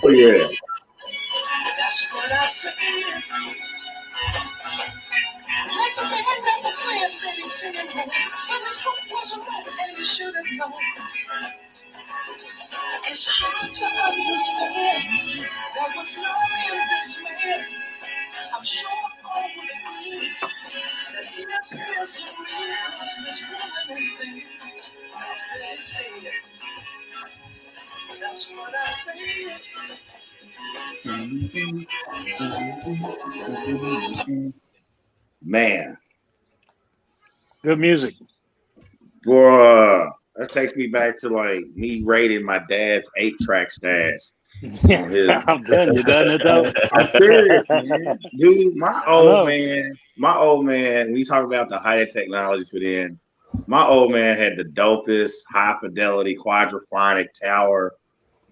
Oh yeah. That's what I said. Like the man that the friend said he's singing home. But his hope wasn't right and he should have known. It's hard to understand what was love in this man. I'm sure all would agree that he experienced some real business woman and things. Our face faded. That's what I say. Man, Good music. boy, that takes me back to like me raiding my dad's 8-track stash on his. I'm telling you, doesn't it though? I'm serious, man. Dude, my I know. old man, we talk about the higher technology for then. My old man had the dopest high fidelity quadraphonic tower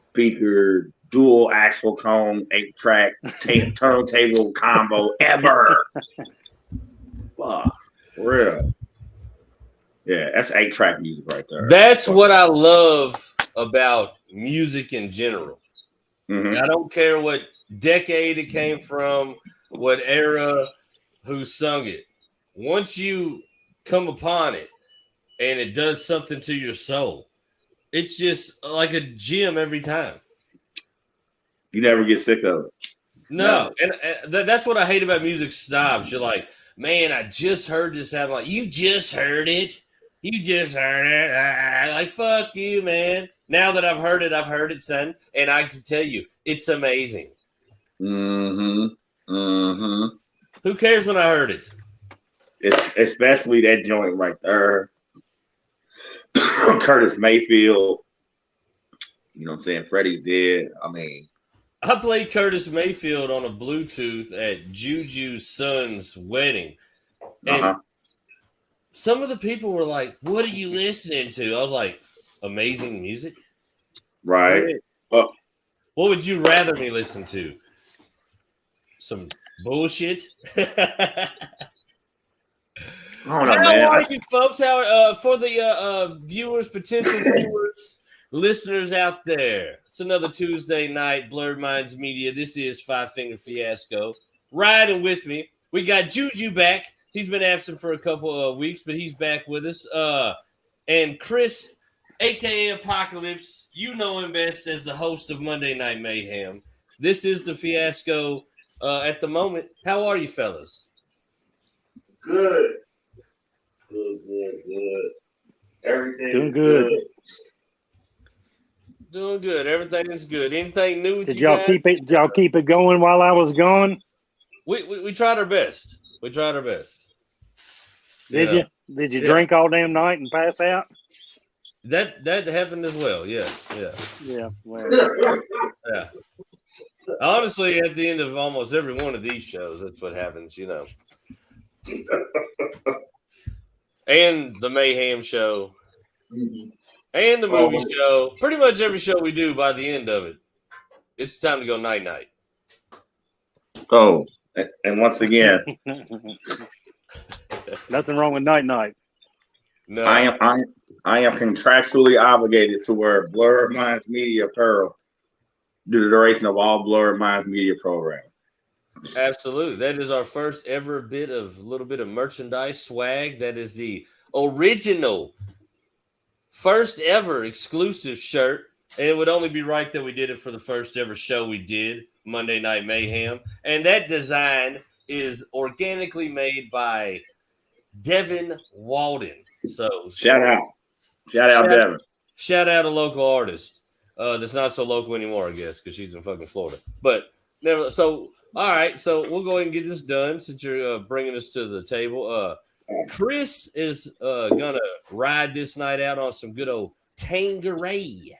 speaker, dual axle cone, 8-track turntable combo ever. Fuck, for real. Yeah, that's 8-track music right there. That's what I love about music in general. Mhm. I don't care what decade it came from, what era, who sung it. Once you come upon it and it does something to your soul, it's just like a gem every time. You never get sick of it. No, and that's what I hate about music snobs. You're like, man, I just heard this album. Like, you just heard it. You just heard it. Like, fuck you, man. Now that I've heard it, son. And I can tell you, it's amazing. Mm-hmm. Mm-hmm. Who cares when I heard it? Especially that joint right there. Curtis Mayfield. You know what I'm saying? Freddie's dead. I mean, I played Curtis Mayfield on a Bluetooth at Juju's son's wedding. And some of the people were like, what are you listening to? I was like, amazing music. Right. What would you rather me listen to? Some bullshit? I don't know, How man. are you folks? How for the viewers, potential viewers, listeners out there? It's another Tuesday night, Blurred Minds Media. This is Five Finger Fiasco. Riding with me, we got Juju back. He's been absent for a couple of weeks, but he's back with us. And Chris, aka Apocalypse, you know him best as the host of Monday Night Mayhem. This is the Fiasco at the moment. How are you, fellas? Good. Good. Everything Doing good. Doing good. Everything is good. Anything new with Did you y'all guys? keep it going while I was gone? We tried our best. We tried our best. Did you? Did you drink all damn night and pass out? That happened as well. Yes. Yeah. Yeah. Well, Yeah. Honestly, at the end of almost every one of these shows, that's what happens, you know. And the Mayhem show. And the movie show. Pretty much every show we do, by the end of it, it's time to go night-night. Oh, and once again, nothing wrong with night. No. I am contractually obligated to wear Blurred Minds Media apparel through the duration of all Blurred Minds Media programs. Absolutely. That is our first ever little bit of merchandise swag. That is the original first ever exclusive shirt. And it would only be right that we did it for the first ever show we did, Monday Night Mayhem. And that design is organically made by Devin Walden. So shout out Devin. Shout out a local artist that's not so local anymore, I guess, because she's in fucking Florida. But never. So all right, so we'll go ahead and get this done since you're bringing us to the table. Chris is gonna ride this night out on some good old Tanqueray.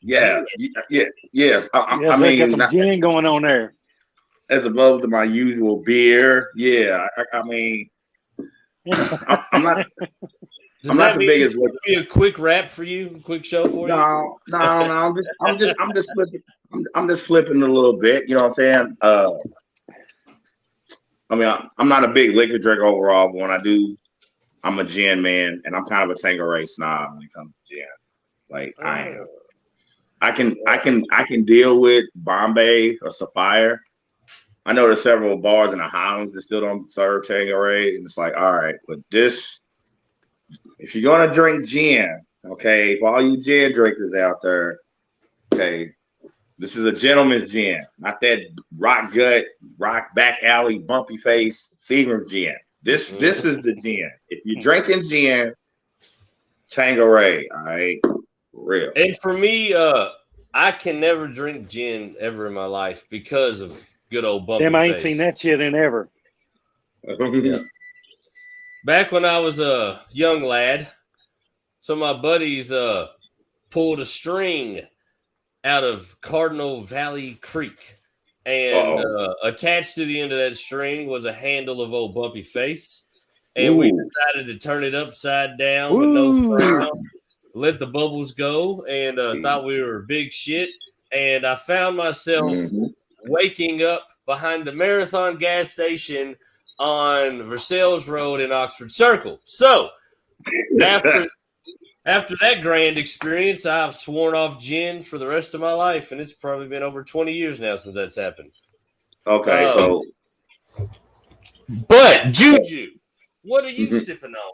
Yeah, yes. I Yes, they got mean, some gin going on there. as opposed to my usual beer. Yeah, I mean, I'm not. Does I'm not that the mean this biggest. is going to be a quick wrap for you? A quick show for you? No. I'm just flipping. I'm just flipping a little bit. You know what I'm saying? I mean, I'm not a big liquor drinker overall, but when I do, I'm a gin man, and I'm kind of a Tanqueray snob when it comes to gin. Like I am. I can deal with Bombay or Sapphire. I know there's several bars in the Highlands that still don't serve Tanqueray, and it's like, all right, but this, if you're gonna drink gin, okay, for all you gin drinkers out there, okay, this is a gentleman's gin, not that rock gut, rock back alley, bumpy face Seagram gin. This is the gin. If you're drinking gin, Tanqueray, all right, for real. And for me, I can never drink gin ever in my life because of good old bumpy Them ain't face. seen that shit in ever. Yeah. Back when I was a young lad, some of my buddies pulled a string out of Cardinal Valley Creek, and attached to the end of that string was a handle of old bumpy face, and we decided to turn it upside down with no frown, let the bubbles go, and thought we were big shit. And I found myself waking up behind the Marathon gas station on Versailles Road in Oxford Circle. So after that grand experience, I've sworn off gin for the rest of my life, and it's probably been over 20 years now since that's happened. Okay, but Juju, what are you sipping on,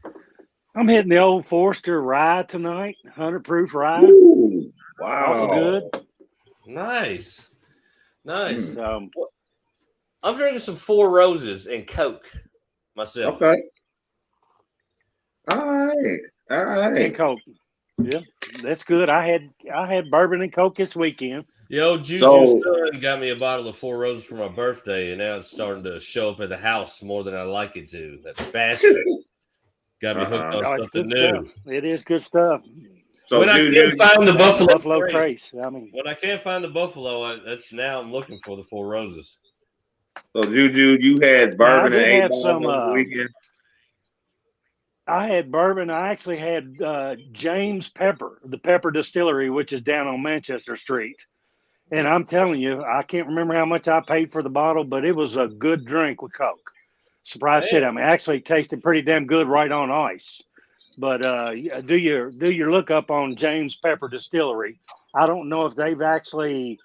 man? I'm hitting the old Forester rye tonight, 100 proof rye. Ooh, wow, awful good. Nice. I'm drinking some Four Roses and Coke myself. Okay. All right. And Coke. Yeah, that's good. I had bourbon and Coke this weekend. Yo, Juju's son got me a bottle of Four Roses for my birthday, and now it's starting to show up at the house more than I like it to. That bastard got me hooked on something new. Stuff. It is good stuff. So when I can't find the Buffalo Trace, I mean, when I can't find the Buffalo, that's now I'm looking for the Four Roses. So Juju, you had bourbon and 8 Ball on the weekend. I had bourbon. I actually had James Pepper, the Pepper Distillery, which is down on Manchester Street. And I'm telling you, I can't remember how much I paid for the bottle, but it was a good drink with Coke. Surprise shit. I mean, actually it tasted pretty damn good right on ice. But do your look up on James Pepper Distillery. I don't know if they've actually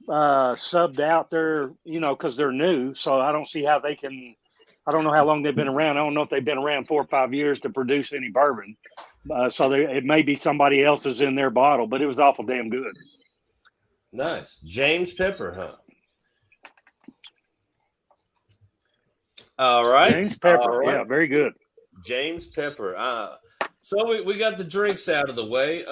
subbed out their, because they're new. So I don't see how they can. I don't know how long they've been around. I don't know if they've been around 4 or 5 years to produce any bourbon. So it may be somebody else's in their bottle, but it was awful damn good. Nice. James Pepper, huh? All right. James Pepper. Right. Yeah, very good. James Pepper. So we got the drinks out of the way.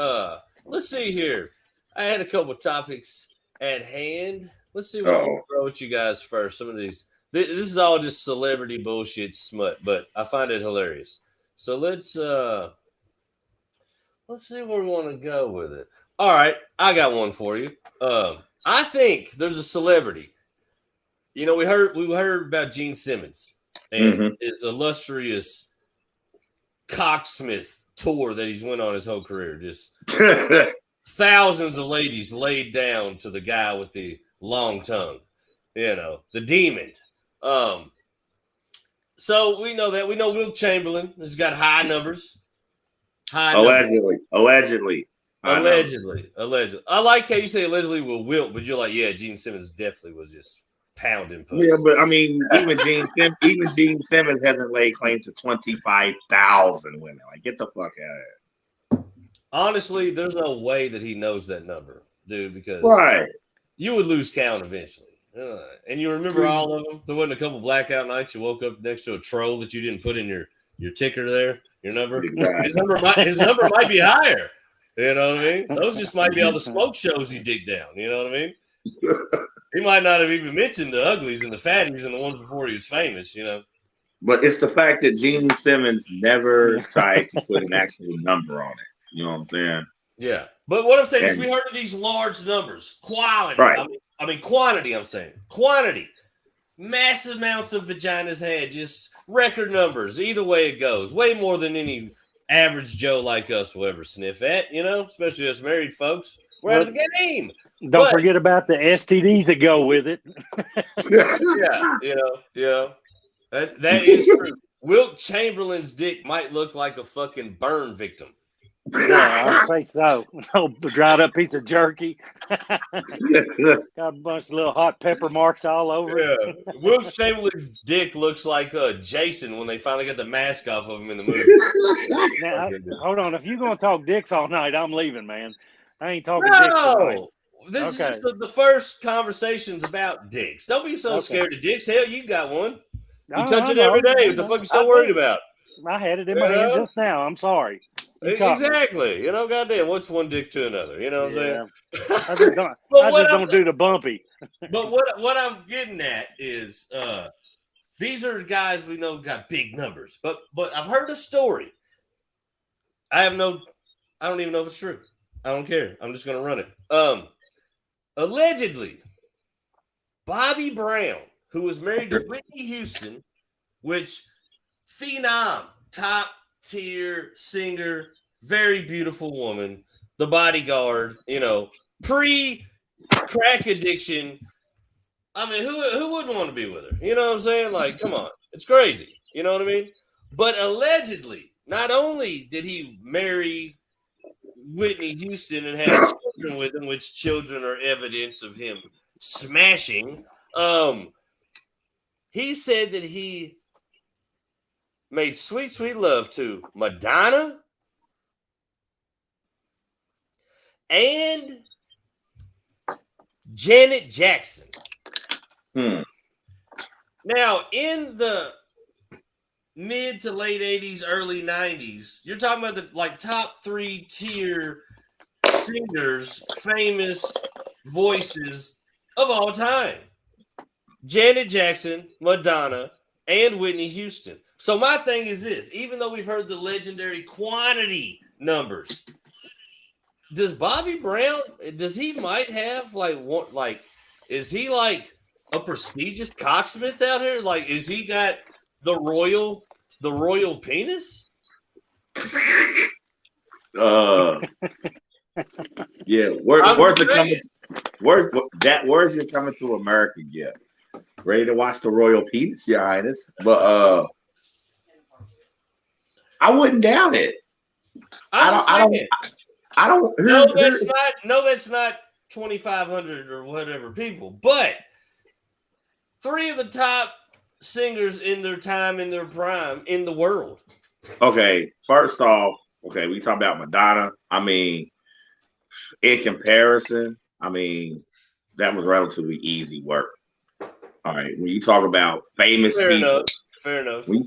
Let's see here. I had a couple topics at hand. Let's see what I'm going to throw at you guys first. Some of these. This is all just celebrity bullshit smut, but I find it hilarious. So let's see where we want to go with it. All right, I got one for you. I think there's a celebrity. We heard about Gene Simmons and his illustrious cocksmith tour that he's went on his whole career. Just thousands of ladies laid down to the guy with the long tongue. The demon. So we know that. We know Wilt Chamberlain has got high numbers. Allegedly. I like how you say allegedly with Wilt, but you're like, yeah, Gene Simmons definitely was just pounding puss. Yeah, but I mean, even Gene Simmons hasn't laid claim to 25,000 women. Like, get the fuck out of here. Honestly, there's no way that he knows that number, dude, because you would lose count eventually. And you remember all of them? There wasn't a couple blackout nights you woke up next to a troll that you didn't put in your ticker there, your number. Exactly. His number might be higher. You know what I mean? Those just might be all the smoke shows he digged down. You know what I mean? He might not have even mentioned the uglies and the fatties and the ones before he was famous, But it's the fact that Gene Simmons never Yeah. tried to put an actual number on it. You know what I'm saying? Yeah. But what I'm saying is we And heard of these large numbers, quality. right. I mean quantity, I'm saying. Quantity. Massive amounts of vaginas had, just record numbers. Either way it goes. Way more than any average Joe like us will ever sniff at, especially us married folks. We're out of the game. Don't But forget about the STDs that go with it. yeah, that is true. Wilt Chamberlain's dick might look like a fucking burn victim. Yeah, I'd say so. No dried up piece of jerky. Got a bunch of little hot pepper marks all over it. Yeah, Wilt Chamberlain's dick looks like Jason when they finally got the mask off of him in the movie. Now, hold on. If you're going to talk dicks all night, I'm leaving, man. I ain't talking dicks tonight. No, this Okay. is just the first conversations about dicks. Don't be so Okay. scared of dicks. Hell, you got one. You No, touch I it every know, day. I What the know. fuck you so I worried do. about? I had it in my hand just now. I'm sorry. You caught me. Exactly. Goddamn, what's one dick to another? You know what I'm saying? I just don't, But I what just I'm don't do the bumpy. But what I'm getting at is these are guys we know got big numbers. But I've heard a story. I don't even know if it's true. I don't care. I'm just gonna run it. Allegedly, Bobby Brown, who was married to Whitney Houston, which phenom, top tier singer, very beautiful woman, the bodyguard, pre crack addiction. I mean, who wouldn't want to be with her? You know what I'm saying? Like, come on, it's crazy. You know what I mean? But allegedly, not only did he marry Whitney Houston and have children with him, which children are evidence of him smashing. He said that he made sweet, sweet love to Madonna and Janet Jackson. Now, in the mid to late 80s, early 90s, you're talking about the top 3 tier singers, famous voices of all time. Janet Jackson, Madonna, and Whitney Houston. So my thing is this, even though we've heard the legendary quantity numbers, does Bobby Brown, does he might have is he like a prestigious cocksmith out here? Like, is he got the royal penis? Yeah, where's it coming? Where's you coming to America yet? Ready to watch the royal penis, Your Highness? But I wouldn't doubt it. I don't. That's not 2,500 or whatever people, but 3 of the top singers in their time, in their prime, in the world. Okay, first off, we talk about Madonna. I mean, in comparison, that was relatively easy work. All right, when you talk about famous people, fair enough. When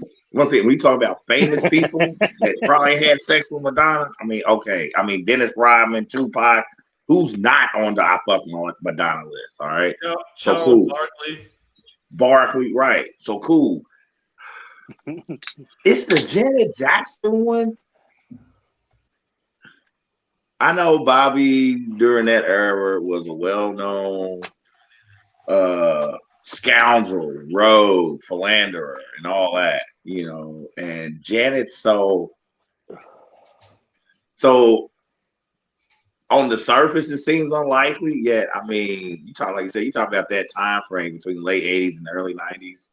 you talk about famous people that probably had sex with Madonna, Dennis Rodman, Tupac, who's not on the I fucking on Madonna list? All right, so cool. Barkley, right? So cool. It's the Janet Jackson one. I know Bobby during that era was a well-known scoundrel, rogue, philanderer, and all that, and Janet so on the surface it seems unlikely, yet you talk about that time frame between the late 80s and the early 90s,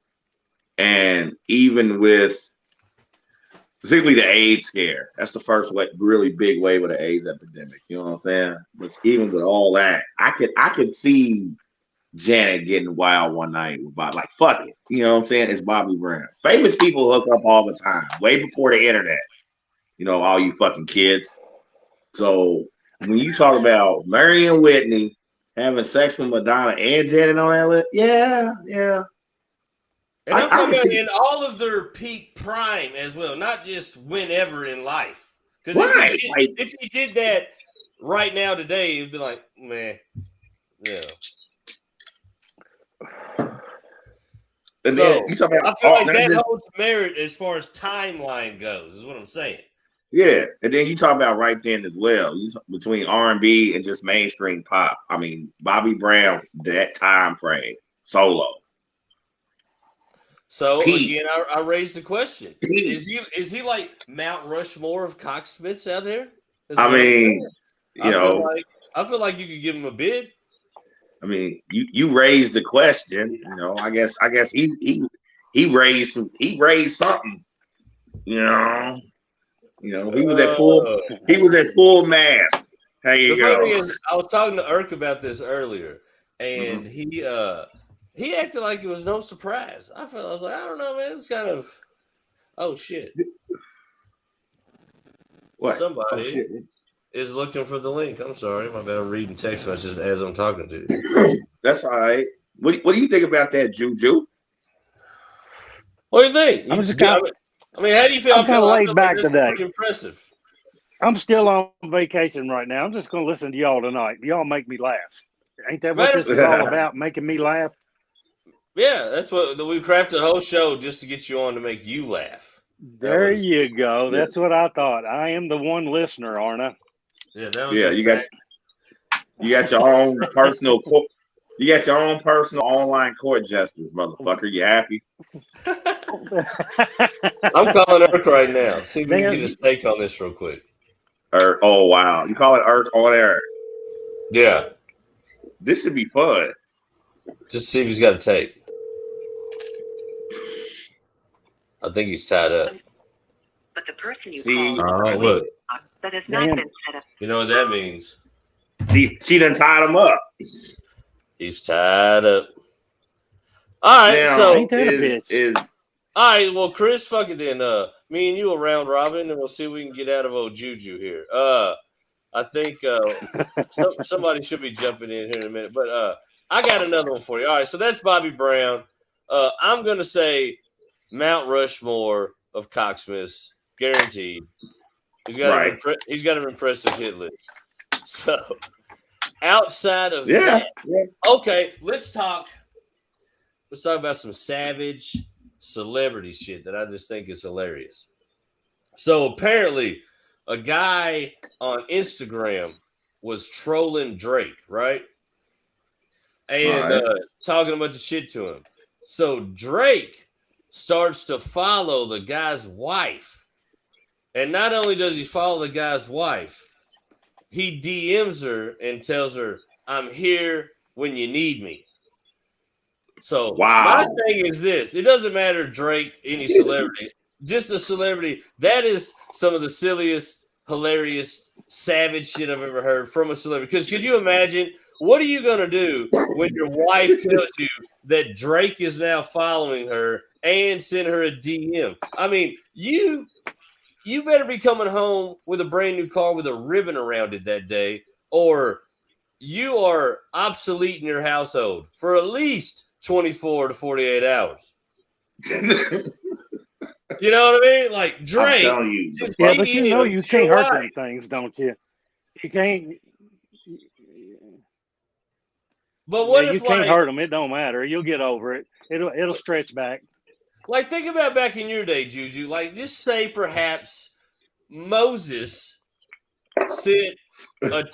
and even with particularly the AIDS scare, that's the first really big wave of the AIDS epidemic, you know what I'm saying? But even with all that, I could see Janet getting wild one night with Bob, fuck it. You know what I'm saying? It's Bobby Brown. Famous people hook up all the time, way before the internet. All you fucking kids. So when you talk about Mary and Whitney having sex with Madonna and Janet on that list, yeah. And I'm talking about in all of their peak prime as well, not just whenever in life. Because if he did that right now today, it'd be like, meh, yeah. And So then you talk about I feel like not that just, holds merit as far as timeline goes, is what I'm saying. yeah, and then you talk about right then as well. Between R&B and just mainstream pop. I mean, Bobby Brown, that time frame, solo, So peak, again, I raised the question: peak. Is he like Mount Rushmore of cocksmiths out there? Is I what I'm mean, saying. you know, I feel like you could give him a bid. I mean, you raised the question. You know, I guess he raised something. You know, he was at Uh, full mast. There the you funny thing go. is, I was talking to Irk about this earlier, Mhm. and he acted like it was no surprise. I was like, I don't know, man. It's kind of oh shit. What? Oh Somebody shit. is looking for the link. I'm sorry, my bad. I'm reading text messages as I'm talking to you. That's all right. What do you think about that, Juju? What do you think? I'm just kind. I mean, how do you feel? I'm kind of I laid feel like back that's today. pretty impressive. I'm still on vacation right now. I'm just going to listen to y'all tonight. Y'all make me laugh. Ain't that what Matter, this is all about? Making me laugh. yeah, that's what we crafted a whole show just to get you on to make you laugh. There you go. Yeah. That's what I thought. I am the one listener, aren't I? Yeah, that was Yeah, you got your own personal court. You got your own personal online court justice, motherfucker. You happy? I'm calling Irk right now. See if we can get his take on this real quick. Oh wow, you call it Irk on air? Yeah, This should be fun. just see if he's got a take. I think he's tied up. But the person you See, called look. that has not been set up. You know what that means? she done tied him up. He's tied up. All right, Now, so Ain't that a bitch? all right. Well, Chris, fuck it then. Me and you around Robin, and we'll see if we can get out of old Juju here. I think somebody should be jumping in here in a minute, but I got another one for you. All right, so that's Bobby Brown. I'm gonna say Mount Rushmore of cocksmiths, guaranteed. He's got an impressive hit list. So outside of that, okay, let's talk about some savage celebrity shit that I just think is hilarious. So apparently, a guy on Instagram was trolling Drake, right? And talking a bunch of shit to him. So Drake starts to follow the guy's wife. And not only does he follow the guy's wife, he DMs her and tells her, I'm here when you need me. So my thing is this. It doesn't matter Drake, any celebrity, just a celebrity. That is some of the silliest, hilarious, savage shit I've ever heard from a celebrity. Because could you imagine, what are you going to do when your wife tells you that Drake is now following her and send her a DM? I mean, you better be coming home with a brand new car with a ribbon around it that day, or you are obsolete in your household for at least 24 to 48 hours. You know what I mean? Like Drake. I'm telling you. Yeah, but you know you can't hurt them things, don't you? You can't. But what if you can't hurt them? It don't matter. You'll get over it. It'll stretch back. Like, think about back in your day, Juju. Like, just say perhaps Moses sent a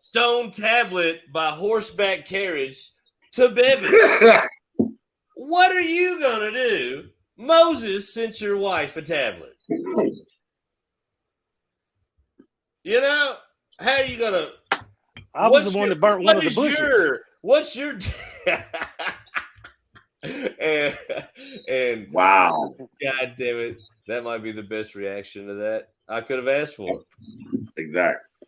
stone tablet by horseback carriage to Bevan. What are you going to do? Moses sent your wife a tablet. You know, how are you going to... I was the one that burnt one of the bushes. What's your... and wow, God damn it, that might be the best reaction to that I could have asked for. Exactly.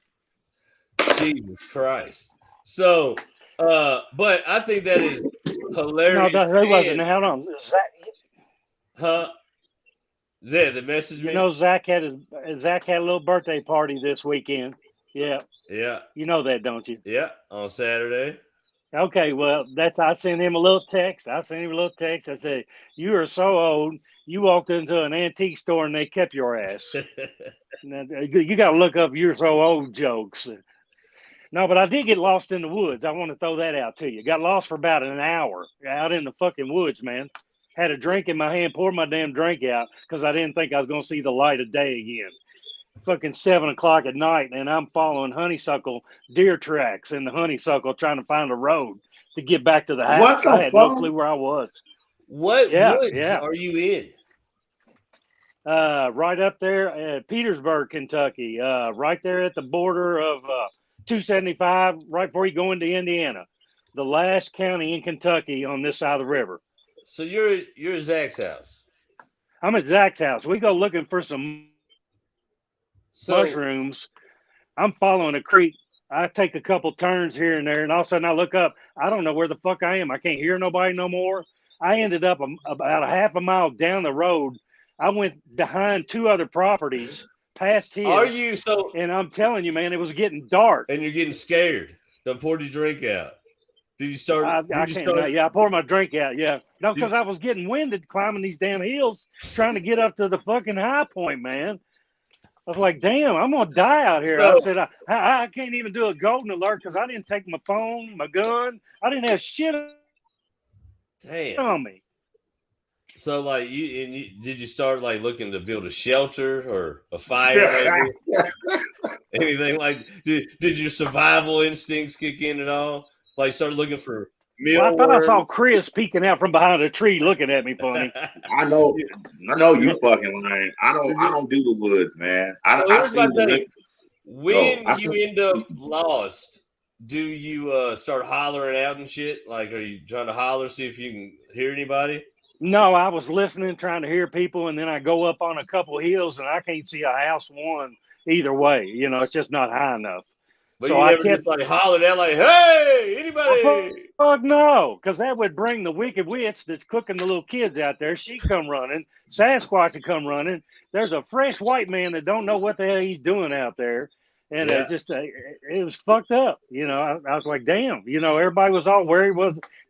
Jesus Christ. So, but I think that is hilarious. No, that wasn't. Hold on, Zach. Huh? Yeah, the message. You know, Zach had a little birthday party this weekend. Yeah. Yeah. You know that, don't you? Yeah, on Saturday. Okay, well, I sent him a little text. I said, "You are so old. You walked into an antique store and they kept your ass." Now, you got to look up "you're so old" jokes. No, but I did get lost in the woods. I want to throw that out to you. Got lost for about an hour out in the fucking woods, man. had a drink in my hand, poured my damn drink out because I didn't think I was going to see the light of day again. Fucking 7 o'clock at night, and I'm following honeysuckle deer tracks in the honeysuckle trying to find a road to get back to the house. What the I had fuck? no clue where I was. What Yeah, woods yeah. are you in? Right up there at Petersburg, Kentucky, right there at the border of 275, right before you go into Indiana, the last county in Kentucky on this side of the river. So you're at Zach's house. I'm at Zach's house. We go looking for some mushrooms. I'm following a creek. I take a couple turns here and there, and all of a sudden I look up. I don't know where the fuck I am. I can't hear nobody no more. I ended up about a half a mile down the road. I went behind 2 other properties, past his. Are you so? And I'm telling you, man, it was getting dark. And you're getting scared. Done poured your drink out. Did you start? Yeah, I poured my drink out. Yeah, no, because I was getting winded climbing these damn hills, trying to get up to the fucking high point, man. I was like, damn, I'm gonna die out here. I said, I can't even do a golden alert because I didn't take my phone, my gun. I didn't have shit on me. So, like, did you start like looking to build a shelter or a fire? Anything like? Did your survival instincts kick in at all? Like, start looking for mealworms? Well, I thought I saw Chris peeking out from behind a tree, looking at me funny. I know you fucking lying. I don't do the woods, man. When you end up lost, do you start hollering out and shit? Like, are you trying to holler, see if you can hear anybody? No, I was listening, trying to hear people, and then I go up on a couple hills, and I can't see a house one either way. You know, it's just not high enough. But so you never I kept just like hollered out like, "Hey, anybody!" Fuck no, because that would bring the wicked witch that's cooking the little kids out there. She'd come running. Sasquatch would come running. There's a fresh white man that don't know what the hell he's doing out there. And it was fucked up. You know, I was like, damn, you know, everybody was all worried.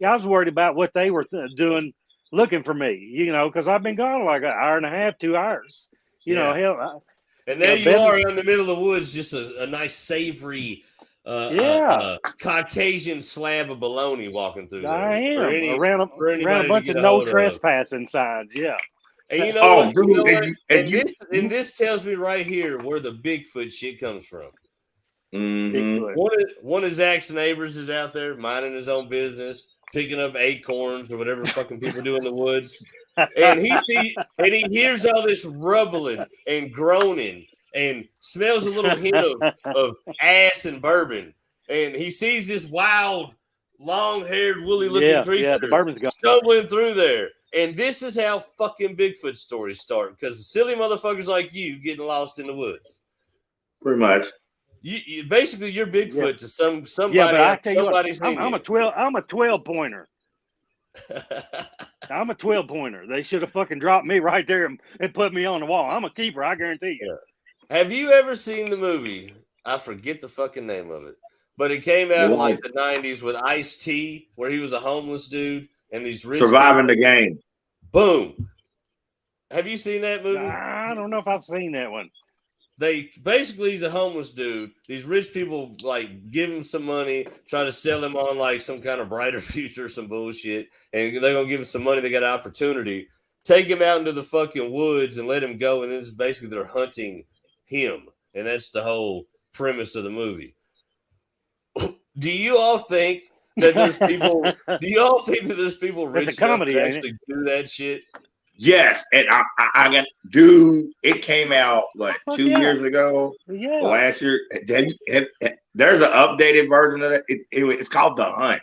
I was worried about what they were doing, looking for me, you know, because I've been gone like an hour and a half, 2 hours. You know, hell. And there you are in the middle of the woods, just a nice savory Caucasian slab of bologna walking through there. I am. Around a bunch of no trespassing signs, yeah. And you know what? And this tells me right here where the Bigfoot shit comes from. Mm-hmm. One of Zach's neighbors is out there minding his own business, picking up acorns or whatever fucking people do in the woods. And he hears all this rumbling and groaning and smells a little hint of ass and bourbon. And he sees this wild, long-haired, woolly-looking creature the bourbon's gone. stumbling through there. And this is how fucking Bigfoot stories start, because silly motherfuckers like you getting lost in the woods. Pretty much. You basically you're Bigfoot to somebody. Yeah, but I tell you what, I'm a 12 pointer. I'm a 12 pointer. They should have fucking dropped me right there and put me on the wall. I'm a keeper, I guarantee you. Have you ever seen the movie? I forget the fucking name of it, but it came out in like the 90s with Ice-T, where he was a homeless dude and these rich Surviving the Game. Boom. Have you seen that movie? I don't know if I've seen that one. He's a homeless dude. These rich people like give him some money, try to sell him on like some kind of brighter future, some bullshit, and they're gonna give him some money. They got an opportunity, take him out into the fucking woods and let him go, and then it's basically they're hunting him, and that's the whole premise of the movie. Do you all think that there's people? Do you all think that there's people rich enough to actually do that shit? Yes, and I got, dude. It came out 2 years ago, last year. There's an updated version of it. It's called The Hunt.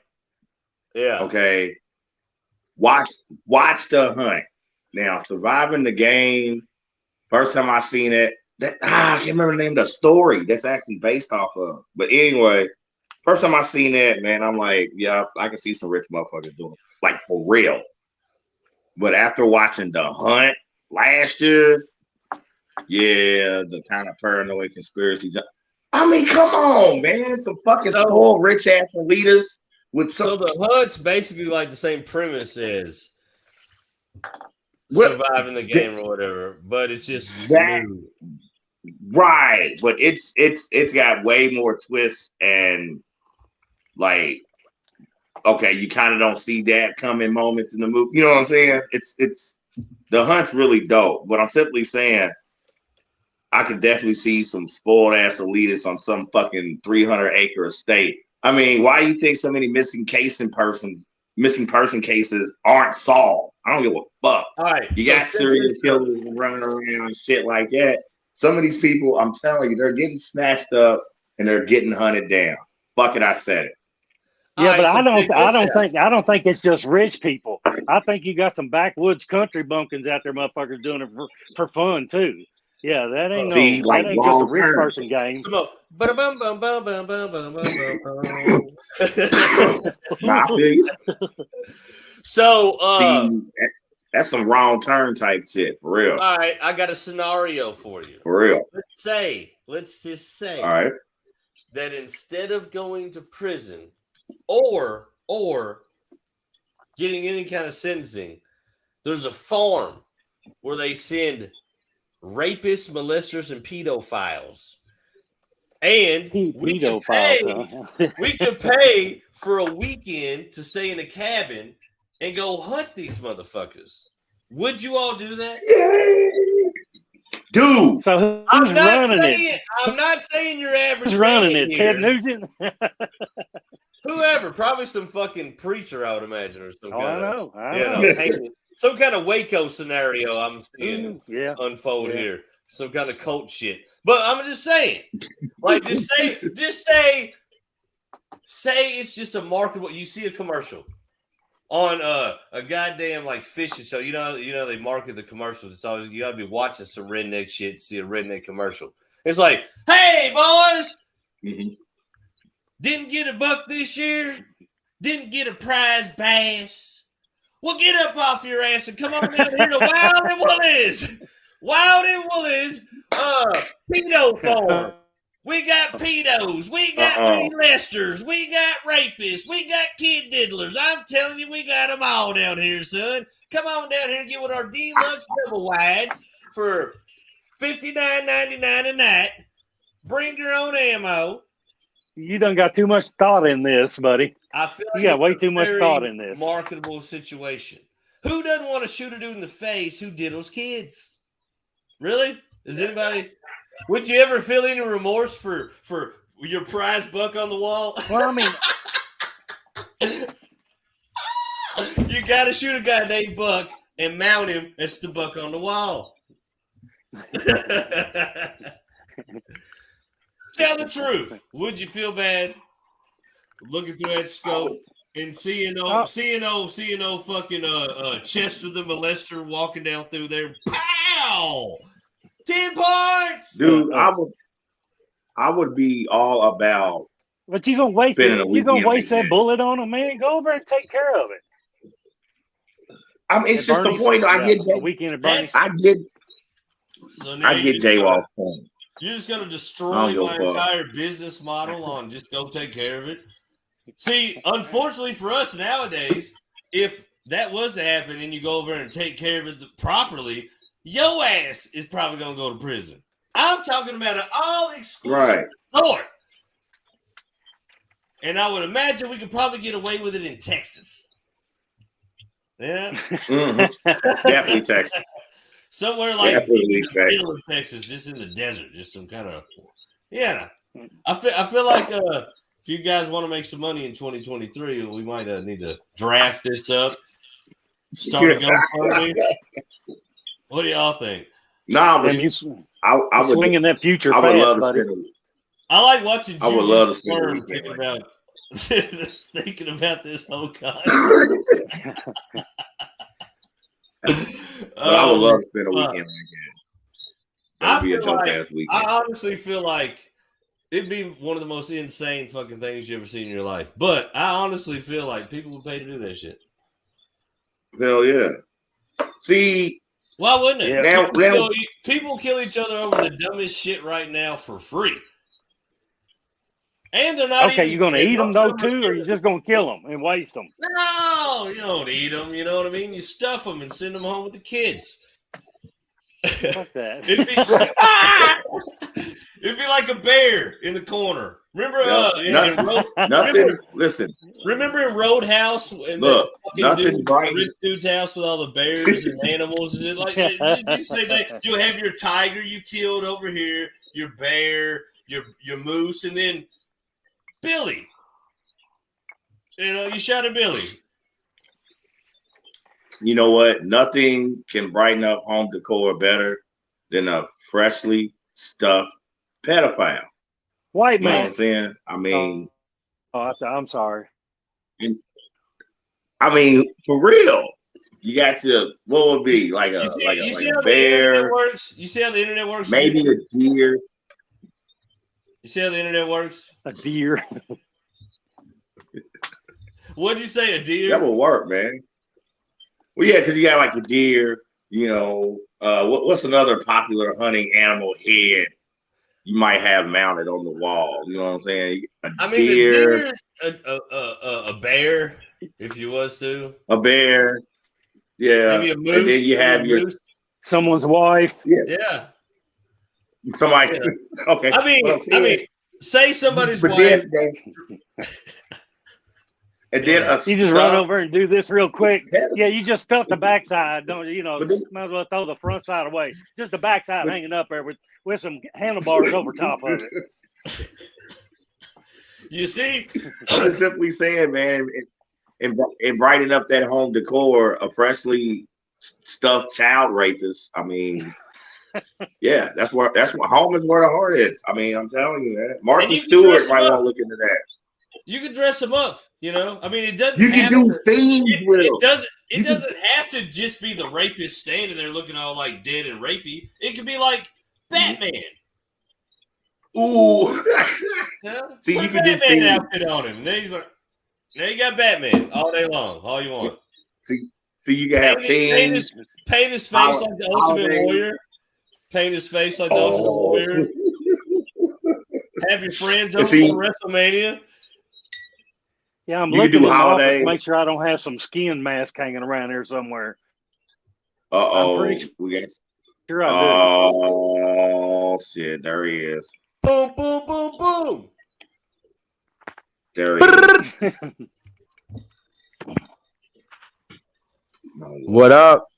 Yeah. Okay. Watch The Hunt. Now, Surviving the Game. First time I seen it, I can't remember the name of the story that's actually based off of. But anyway, first time I seen that, man, I'm like, yeah, I can see some rich motherfuckers doing it, like for real. But after watching The Hunt last year, the kind of paranoid conspiracy. I mean, come on, man. Some fucking spoiled rich ass elitists with some. So The Hunt's basically like the same premise as Surviving the Game or whatever, but it's just new. Right. But it's got way more twists and like okay, you kind of don't see that coming moments in the movie. You know what I'm saying? It's the hunt's really dope. But I'm simply saying I could definitely see some spoiled ass elitists on some fucking 300-acre estate. I mean, why do you think so many missing person cases aren't solved? I don't give a fuck. All right. You so got serial killers running around and shit like that. Some of these people, I'm telling you, they're getting snatched up and they're getting hunted down. Fuck it, I said it. Yeah, but so I don't think it's just rich people. I think you got some backwoods country bumpkins out there, motherfuckers doing it for fun too. Yeah, that ain't See, like that ain't just a long rich term. person game. Nah, I feel you. So See, that's some wrong turn type shit, for real. all right, I got a scenario for you. For real. Let's just say All right. that instead of going to prison or getting any kind of sentencing, there's a farm where they send rapists, molesters, and pedophiles. And we could pay for a weekend to stay in a cabin and go hunt these motherfuckers. Would you all do that? Yeah. Dude. So I'm not saying your average. Who's running it? Here. Ted Nugent? Whoever, probably some fucking preacher, I would imagine, or some I know. some kind of Waco scenario I'm seeing unfold here. Some kind of cult shit. But I'm just saying, like, just say it's just a marketable. You see a commercial on a goddamn like fishing show. You know they market the commercials. It's always, you gotta be watching some redneck shit to see a redneck commercial. It's like, hey boys, didn't get a buck this year, didn't get a prize bass. Well, get up off your ass and come on down here to Wild and Woolies. Wild and Woolies, pedo farm. We got pedos, we got molesters, we got rapists, we got kid diddlers. I'm telling you, we got them all down here, son. Come on down here and get with our deluxe double wides for $59.99 a night. Bring your own ammo. You done got too much thought in this, buddy. I feel like you got way too much thought in this. Marketable situation. Who doesn't want to shoot a dude in the face who diddles kids? Really? Is anybody? Would you ever feel any remorse for your prize buck on the wall? Well, I mean, you got to shoot a guy named Buck and mount him. It's the buck on the wall. Tell the truth. Would you feel bad looking through that scope and seeing fucking Chester the molester walking down through there? Pow! 10 points, dude. I would be all about. But you gonna waste it? You gonna waste that bullet on him, man? Go over and take care of it. I mean, it's just the point. I get J-Wall's point. You're just gonna destroy my entire business model on just go take care of it. See, unfortunately for us nowadays, if that was to happen and you go over and take care of it properly, your ass is probably gonna go to prison. I'm talking about an all-exclusive resort. And I would imagine we could probably get away with it in Texas. Yeah. Definitely Texas. Somewhere like middle of Texas, just in the desert, just some kind of I feel like if you guys want to make some money in 2023, we might need to draft this up. Start a GoFundMe. What do y'all think? No, but I would swinging that future fast, buddy. I like watching. I would love to spend thinking about this whole concept. I would love to spend a weekend like that. That'd be a dope ass weekend. I honestly feel like it'd be one of the most insane fucking things you ever seen in your life. But I honestly feel like people would pay to do that shit. Hell yeah. See, why wouldn't it? Yeah, people kill each other over the dumbest shit right now for free. And they're not okay. You gonna eat them though too, or you just gonna kill them and waste them? No, you don't eat them. You know what I mean? You stuff them and send them home with the kids. Fuck that. It'd be like a bear in the corner. Remember, nothing. Listen, remember in Roadhouse, and look, the nothing bright. rich dude's house with all the bears and animals, and like you say that you have your tiger you killed over here, your bear, your moose, and then Billy. You know, you shot at Billy. You know what? Nothing can brighten up home decor better than a freshly stuffed pedophile. White You know what man. I'm saying? I mean, I'm sorry. I mean, for real. You got to what would be like a bear? You see how the internet works? Maybe a deer. You see how the internet works? A deer. What'd you say? A deer? That will work, man. Well, yeah, because you got like a deer. You know, what's another popular hunting animal head you might have mounted on the wall? You know what I'm saying? A deer, a bear, if you was to. A bear. Yeah. Maybe a moose. And then you have your someone's wife. Yeah. Somebody. Yeah. Okay. I mean, say somebody's wife. And then you just run over and do this real quick. Yeah, you just stuff the backside, don't you? You know, might as well throw the front side away. Just the backside hanging up there with some handlebars over top of it. You see, I'm just simply saying, man, and brighten up that home decor, a freshly stuffed child rapist. I mean, yeah, that's what home is where the heart is. I mean, I'm telling you that. Martha Stewart might want to look into that. You can dress them up, you know. I mean, it doesn't. You can do things with them. It doesn't have to just be the rapist standing there looking all like dead and rapey. It could be like Batman. Ooh. Yeah? See, put you a can do Batman things. outfit on him. And then he's like, there you got Batman all day long, all you want. See, you can have things. Paint his face like the Ultimate Warrior. Paint his face like the Ultimate Warrior. Have your friends over for WrestleMania. Yeah, I'm looking in the office to make sure I don't have some skin mask hanging around here somewhere. I'm pretty sure I do. Oh shit! There he is. Boom! Boom! Boom! Boom! There he is. What up?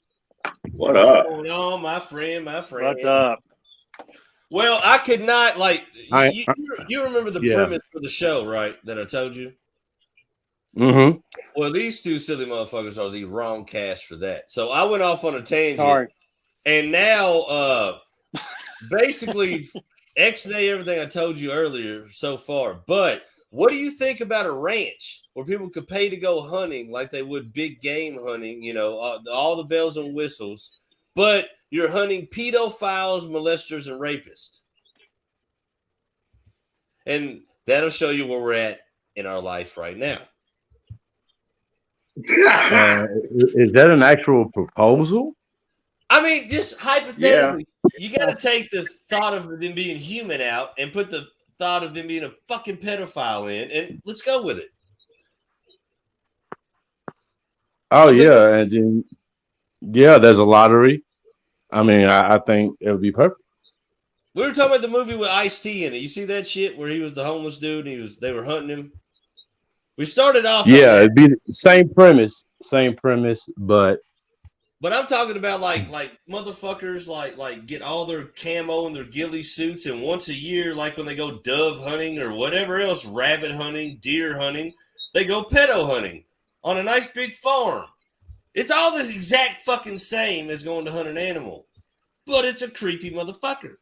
What up? What's going on, my friend? What's up? Well, I could not you remember the premise for the show, right? That I told you. Mm-hmm. Well, these two silly motherfuckers are the wrong cast for that. So I went off on a tangent. Sorry. And now, basically, X-nay everything I told you earlier so far. But what do you think about a ranch where people could pay to go hunting like they would big game hunting, you know, all the bells and whistles, but you're hunting pedophiles, molesters, and rapists? And that'll show you where we're at in our life right now. Is that an actual proposal? I mean, just hypothetically, you got to take the thought of them being human out and put the thought of them being a fucking pedophile in, and let's go with it. Oh, yeah. And then, there's a lottery. I mean, I think it would be perfect. We were talking about the movie with Ice-T in it. You see that shit where he was the homeless dude and they were hunting him? We started off. Yeah, it'd be the same premise, but I'm talking about like motherfuckers like get all their camo and their ghillie suits, and once a year, like when they go dove hunting or whatever else, rabbit hunting, deer hunting, they go pedo hunting on a nice big farm. It's all the exact fucking same as going to hunt an animal, but it's a creepy motherfucker.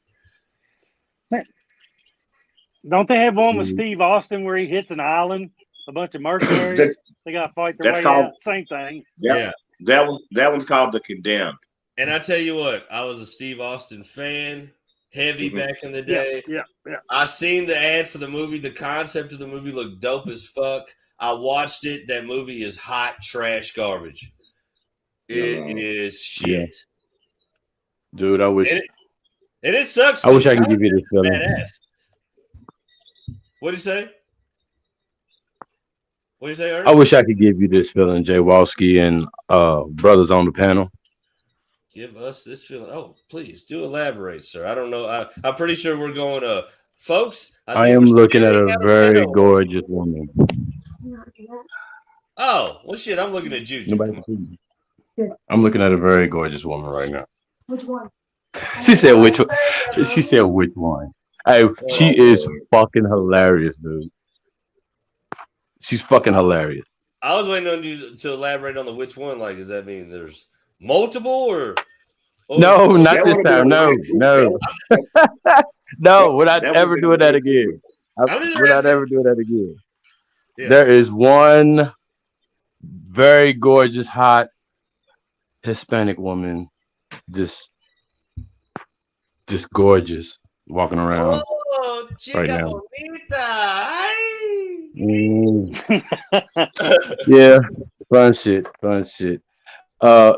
Don't they have one with Steve Austin where he hits an island? A bunch of mercenaries. They got to fight their way out. Same thing. Yeah. That one's called The Condemned. And I tell you what, I was a Steve Austin fan, heavy back in the day. Yeah. I seen the ad for the movie. The concept of the movie looked dope as fuck. I watched it. That movie is hot trash garbage. It is shit. Dude, I wish. And it sucks. I wish I could give you this feeling. Badass. What'd you say? What did you say, Ernest? I wish I could give you this feeling, Jay Walski and brothers on the panel. Give us this feeling. Oh, please do elaborate, sir. I don't know. I'm pretty sure we're going folks. I think am we're looking at staring a out very window. gorgeous woman. Oh, well, shit. I'm looking at Juju. Nobody Come on. can see me. I'm looking at a very gorgeous woman right now. Which one? She said which one? She said which one? Hey, she is fucking hilarious, dude. She's fucking hilarious. I was waiting on you to elaborate on the which one. Like, does that mean there's multiple or? No, not That this would have time. been No, weird. no, no. We're not That ever would've been doing that weird. again. I'm just We're not asking. ever doing that again. Yeah. There is one very gorgeous, hot Hispanic woman, just gorgeous, walking around Oh, right chica now. bonita. Ay. Mm, yeah, fun shit, fun shit. Uh,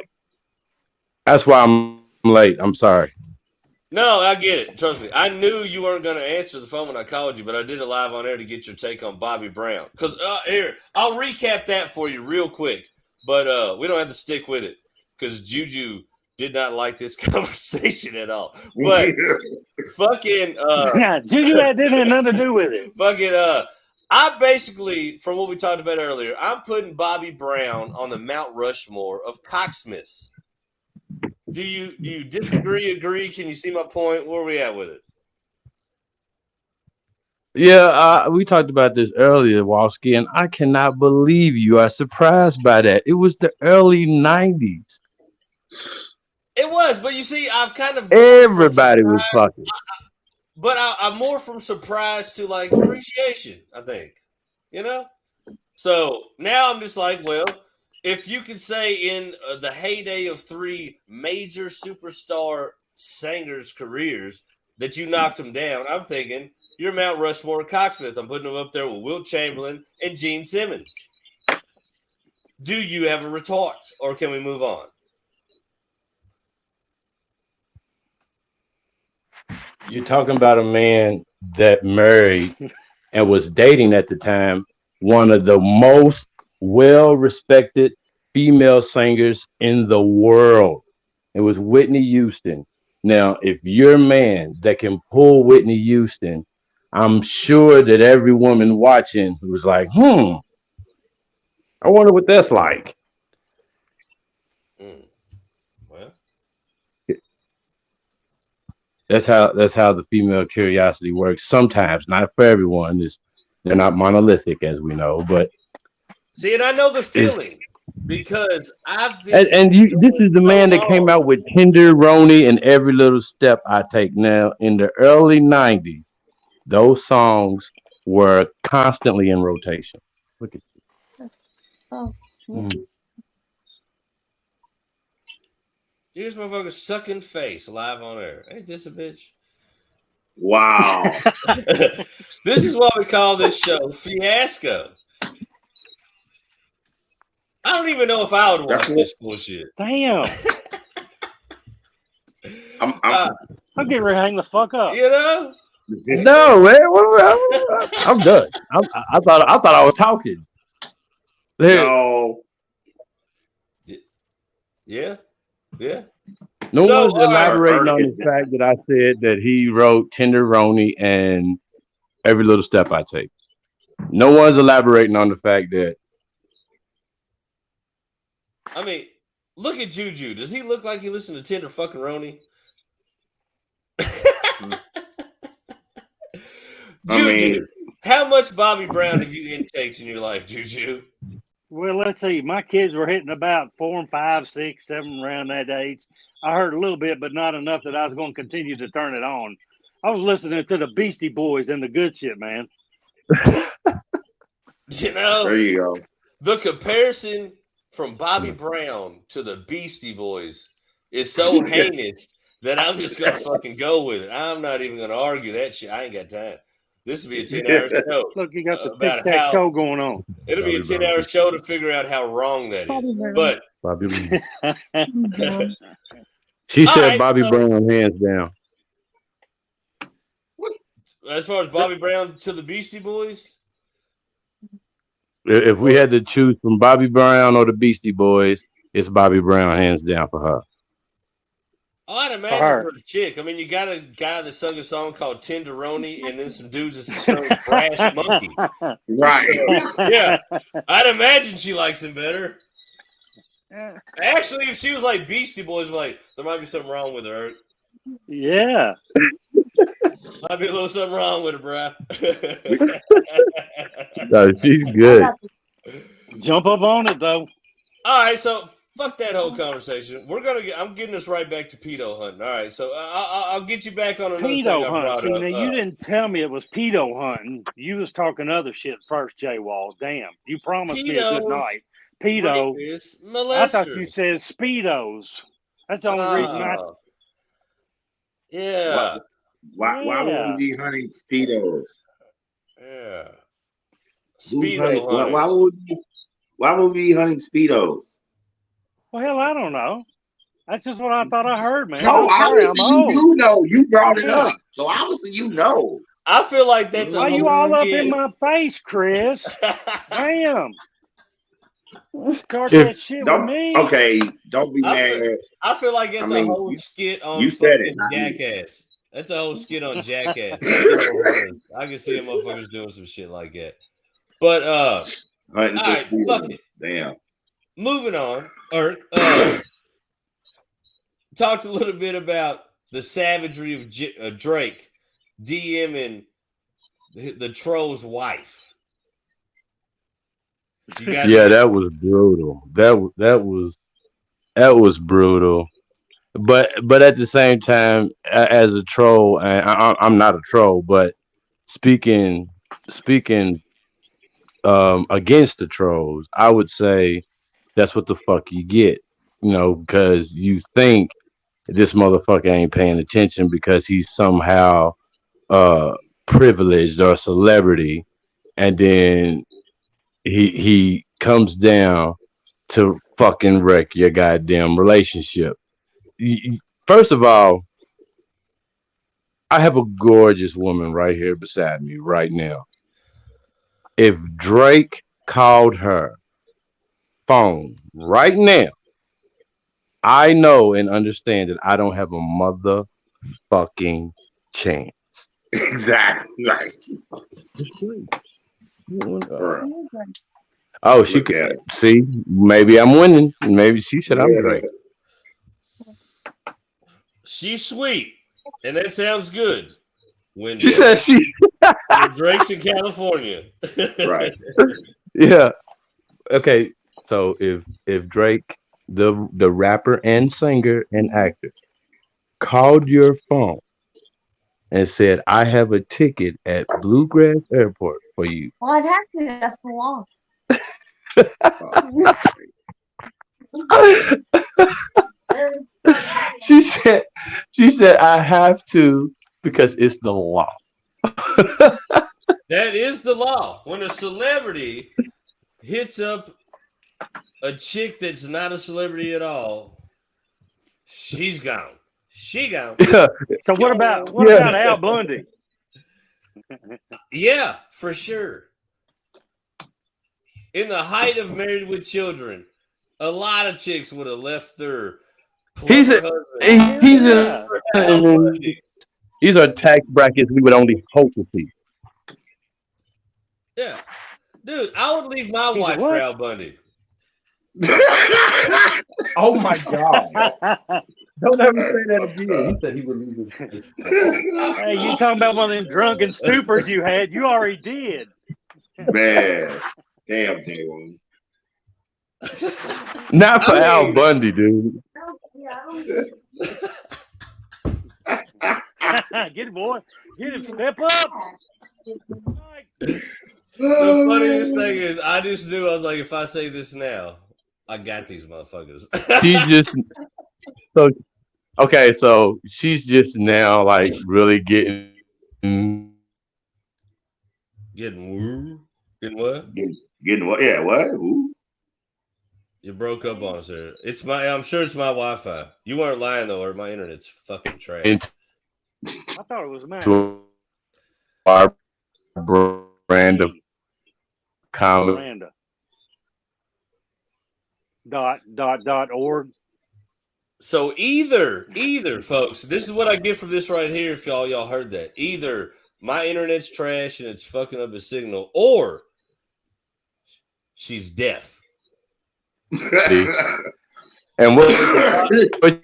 that's why I'm late. I'm sorry. No, I get it. Trust me. I knew you weren't going to answer the phone when I called you, but I did it live on air to get your take on Bobby Brown. Because here, I'll recap that for you real quick, but we don't have to stick with it because Juju did not like this conversation at all. But fucking, Juju didn't have nothing to do with it. fucking, I basically, from what we talked about earlier, I'm putting Bobby Brown on the Mount Rushmore of cocksmiths. Do you disagree, agree? Can you see my point? Where are we at with it? Yeah, we talked about this earlier, Walski, and I cannot believe you are surprised by that. It was the early '90s. It was, but you see, I've kind of Everybody was fucking. but I'm more from surprise to like appreciation, I think. You know? So now I'm just like, well, if you could say in the heyday of three major superstar singers' careers that you knocked them down, I'm thinking you're Mount Rushmore Cocksmith. I'm putting them up there with Wilt Chamberlain and Gene Simmons. Do you have a retort, or can we move on? You're talking about a man that married and was dating at the time one of the most well-respected female singers in the world. It was Whitney Houston. Now, if you're a man that can pull Whitney Houston, I'm sure that every woman watching was like, I wonder what that's like. Well, that's how the female curiosity works. Sometimes, not for everyone. They're not monolithic, as we know, but see, and I know the feeling because I've been and you. This is the so man that came long. out with Tenderoni and Every Little Step I Take. Now, in the early '90s, those songs were constantly in rotation. Look at you. Mm. Here's motherfucker sucking face live on air. Ain't this a bitch? Wow. This is why we call this show Fiasco. I don't even know if I would watch this bullshit. Damn. I'm getting ready to hang the fuck up. You know? No, man. I'm done. I thought I was talking. No. Yeah. Yeah. No So, one's elaborating on the fact that I said that he wrote Tenderoni and Every Little Step I Take. No one's elaborating on the fact that. I mean, look at Juju. Does he look like he listened to Tender fucking Roni? Juju, how much Bobby Brown have you intaked in your life, Juju? Well, let's see. My kids were hitting about 4 and 5, 6, 7 around that age. I heard a little bit, but not enough that I was going to continue to turn it on. I was listening to the Beastie Boys and the good shit, man. You know, there you go. The comparison from Bobby Brown to the Beastie Boys is so heinous that I'm just going to fucking go with it. I'm not even going to argue that shit. I ain't got time. This will be a 10-hour show. Look, you got the tic-tac-toe going on. It'll be a 10-hour show to figure out how wrong that is. But she said Bobby Brown hands down. As far as Bobby Brown to the Beastie Boys? If we had to choose from Bobby Brown or the Beastie Boys, it's Bobby Brown hands down for her. Oh, I'd imagine for a chick. I mean, you got a guy that sung a song called Tenderoni, and then some dudes that sung Brass Monkey. Right. Yeah, I'd imagine she likes him better. Actually, if she was like Beastie Boys, like there might be something wrong with her. Yeah. Might be a little something wrong with her, bro. No, she's good. Jump up on it though. All right, so fuck that whole conversation. I'm getting us right back to pedo hunting. All right, so I'll get you back on another thing Pedo I hunt. brought See, up. now you didn't tell me it was pedo hunting. You was talking other shit first, J Walls. Damn. You promised me a good night. Pedo. I thought you said speedos. That's the only reason I. Yeah. Why would we be hunting speedos? Yeah. Speedo hunting. Why would we be hunting speedos? Well, hell, I don't know. That's just what I thought I heard, man. No, obviously you know. You brought it Yeah. up, so obviously you know. I feel like that's why you all up in my face, Chris? Damn. Start that shit with me. Okay, don't be mad. I feel like it's a whole skit on Jackass. That's a whole skit on Jackass. I can see motherfuckers doing some shit like that. But all right, fuck it. Damn. Moving on. Talked a little bit about the savagery of Drake DMing the troll's wife. Yeah, that was brutal. That was brutal. But at the same time, as a troll, and I'm not a troll, but speaking against the trolls, I would say that's what the fuck you get, because you think this motherfucker ain't paying attention because he's somehow privileged or a celebrity, and then he comes down to fucking wreck your goddamn relationship. First of all, I have a gorgeous woman right here beside me right now. If Drake called her phone right now, I know and understand that I don't have a motherfucking chance. Exactly. Right. Oh, she could see. Maybe I'm winning. Maybe she said I'm great. She's sweet, and that sounds good. When she said when Drake's in California, right? Yeah. Okay. So if Drake, the rapper and singer and actor, called your phone and said, "I have a ticket at Bluegrass Airport for you," well, I'd have to. That's the law. She said I have to because it's the law. That is the law. When a celebrity hits up a chick that's not a celebrity at all, she's gone. She gone. Yeah. So what about Al Bundy? Yeah, for sure. In the height of Married with Children, a lot of chicks would have left their These are tax brackets we would only hope to see. Yeah. Dude, I would leave my wife for Al Bundy. Oh my God. Don't ever say that again. He said he would leave his Hey, you talking about one of them drunken stupors you had? You already did. Man. Damn, J1. Not for Al Bundy, dude. Get it, boy. Get him. Step up. The funniest thing is, I just knew, I was like, if I say this now, I got these motherfuckers. So she's just now like really getting what? Getting what? Yeah, what? Who? You broke up on us there. I'm sure it's my Wi-Fi. You weren't lying though, or my internet's fucking trash. I thought it was mine. To our brand of comedy. .org. So either, folks, this is what I get from this right here. If y'all heard that, either my internet's trash and it's fucking up the signal, or she's deaf. And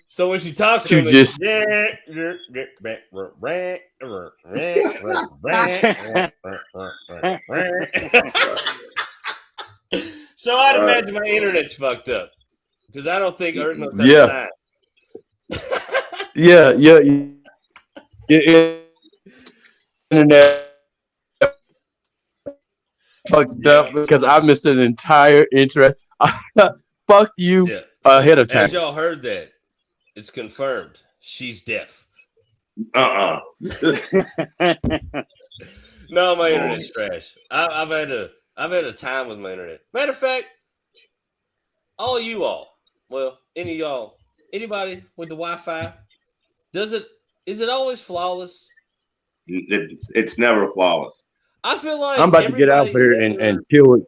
so when she talks to you him, just so I'd imagine my internet's fucked up because I don't think Ert knows how to sign. Yeah, internet fucked up because I missed an entire intro. Fuck you ahead of time. As y'all heard that, it's confirmed. She's deaf. No, my internet's trash. I've had a time with my internet. Matter of fact, anybody with the Wi-Fi, is it always flawless? It's never flawless. I feel like I'm about to get out here and kill it.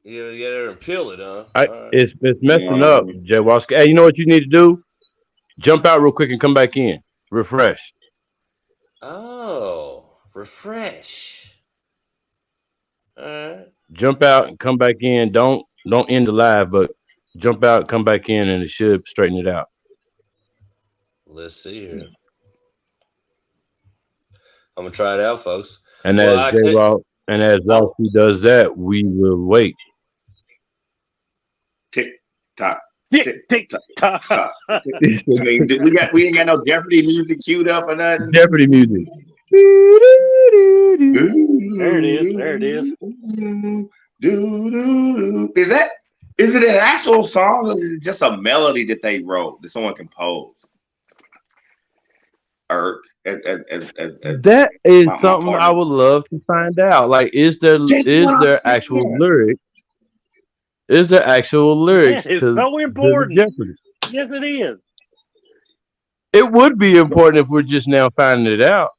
You get there and peel it, huh? It's messing up, Jay Walski. Hey, you know what you need to do? Jump out real quick and come back in. Refresh. Oh, refresh. All right. Jump out and come back in. Don't end the live, but jump out, come back in, and it should straighten it out. Let's see here. I'm gonna try it out, folks. And as Walski does that, we will wait. Tick tock. Tick tock. We ain't got no Jeopardy music queued up or nothing. Jeopardy music. There it is. Is it an actual song or is it just a melody that they wrote that someone composed? Or that is something I would love to find out. Like, is there actual lyrics? Is there actual lyrics? It's so important. Yes, it is. It would be important if we're just now finding it out.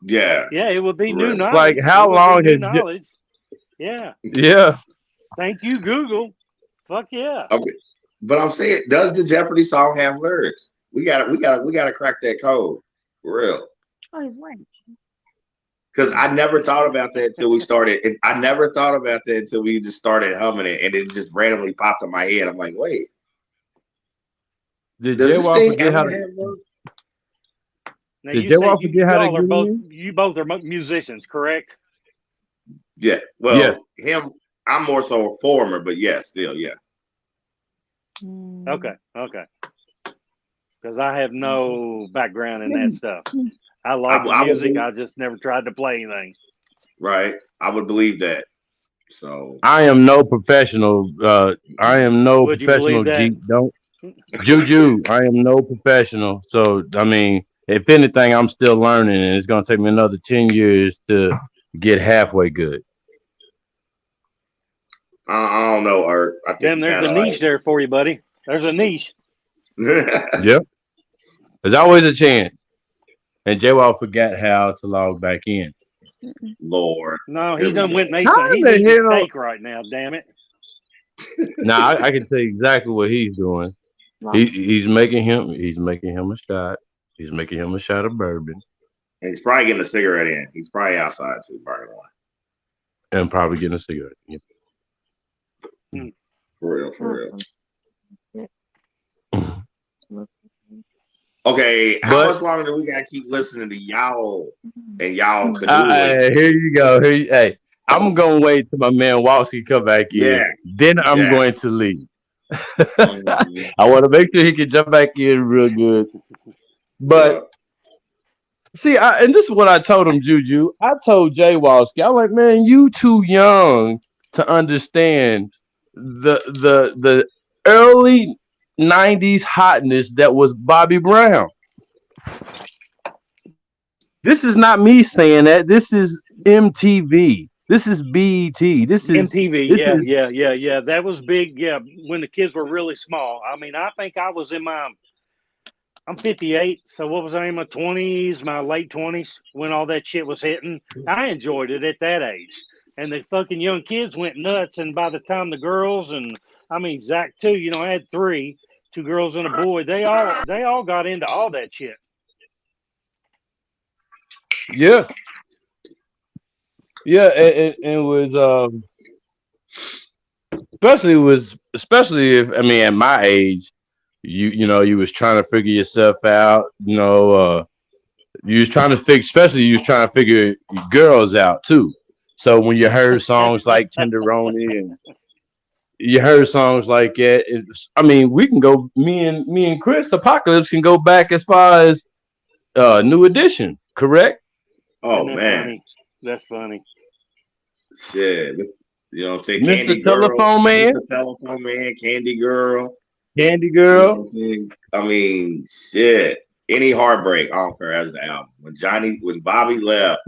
Yeah. Yeah, it would be new knowledge. Like, how long has knowledge? Yeah. Yeah. Thank you, Google. Fuck yeah. Okay. But I'm saying, does the Jeopardy song have lyrics? We gotta crack that code. For real. Oh, he's right. Because I never thought about that until we started. I never thought about that until we just started humming it, and it just randomly popped in my head. I'm like, wait. Did J-Wall forget how to? Now, you both are musicians, correct? Yeah. Well, him, I'm more so a performer, but still, yeah. Okay. Because I have no background in that stuff. I like music. I just never tried to play anything. Right. I would believe that. So I am no professional. I am no professional. Don't Juju. I am no professional. So I mean, if anything, I'm still learning, and it's gonna take me another 10 years to get halfway good. I don't know, Art. I think there's a niche there for you, buddy. There's a niche. Yep. There's always a chance. And J-Wall forgot how to log back in. Lord. No, he done went Mason. He's eating steak right now, damn it. Nah, I can tell you exactly what he's doing. He's making him a shot. He's making him a shot of bourbon. And he's probably getting a cigarette in. He's probably outside too, probably. And probably getting a cigarette. Yeah. For real. Okay, how much longer do we gotta keep listening to y'all and y'all could do it? Here you go. Hey, I'm gonna wait till my man Walsky come back in. Yeah. Then I'm going to leave. I want to make sure he can jump back in real good. But see, and this is what I told him, Juju. I told Jay Walsky, I'm like, man, you too young to understand the early 90s hotness that was Bobby Brown. This is not me saying that. This is MTV. This is BET. This is MTV. Yeah. That was big. Yeah, when the kids were really small. I mean, I think I was I'm 58. So what was I in my 20s, my late 20s when all that shit was hitting? I enjoyed it at that age. And the fucking young kids went nuts. And by the time the girls and I mean, Zach too. You know, I had three, two girls and a boy. They all got into all that shit. Yeah, yeah. It was especially if I mean at my age, you was trying to figure yourself out. You was trying to figure, especially you was trying to figure girls out too. So when you heard songs like Tenderoni and you heard songs like that, I mean, we can go. Me and Chris Apocalypse can go back as far as New Edition, correct? Oh Isn't that man, funny? That's funny. shit. You know what I'm saying? Mr. Candy Girl, Telephone Man, Mr. Telephone Man, Candy Girl. Candy You know what Girl. I'm saying? I mean, shit. Any Heartbreak, I don't care as the album. When Bobby left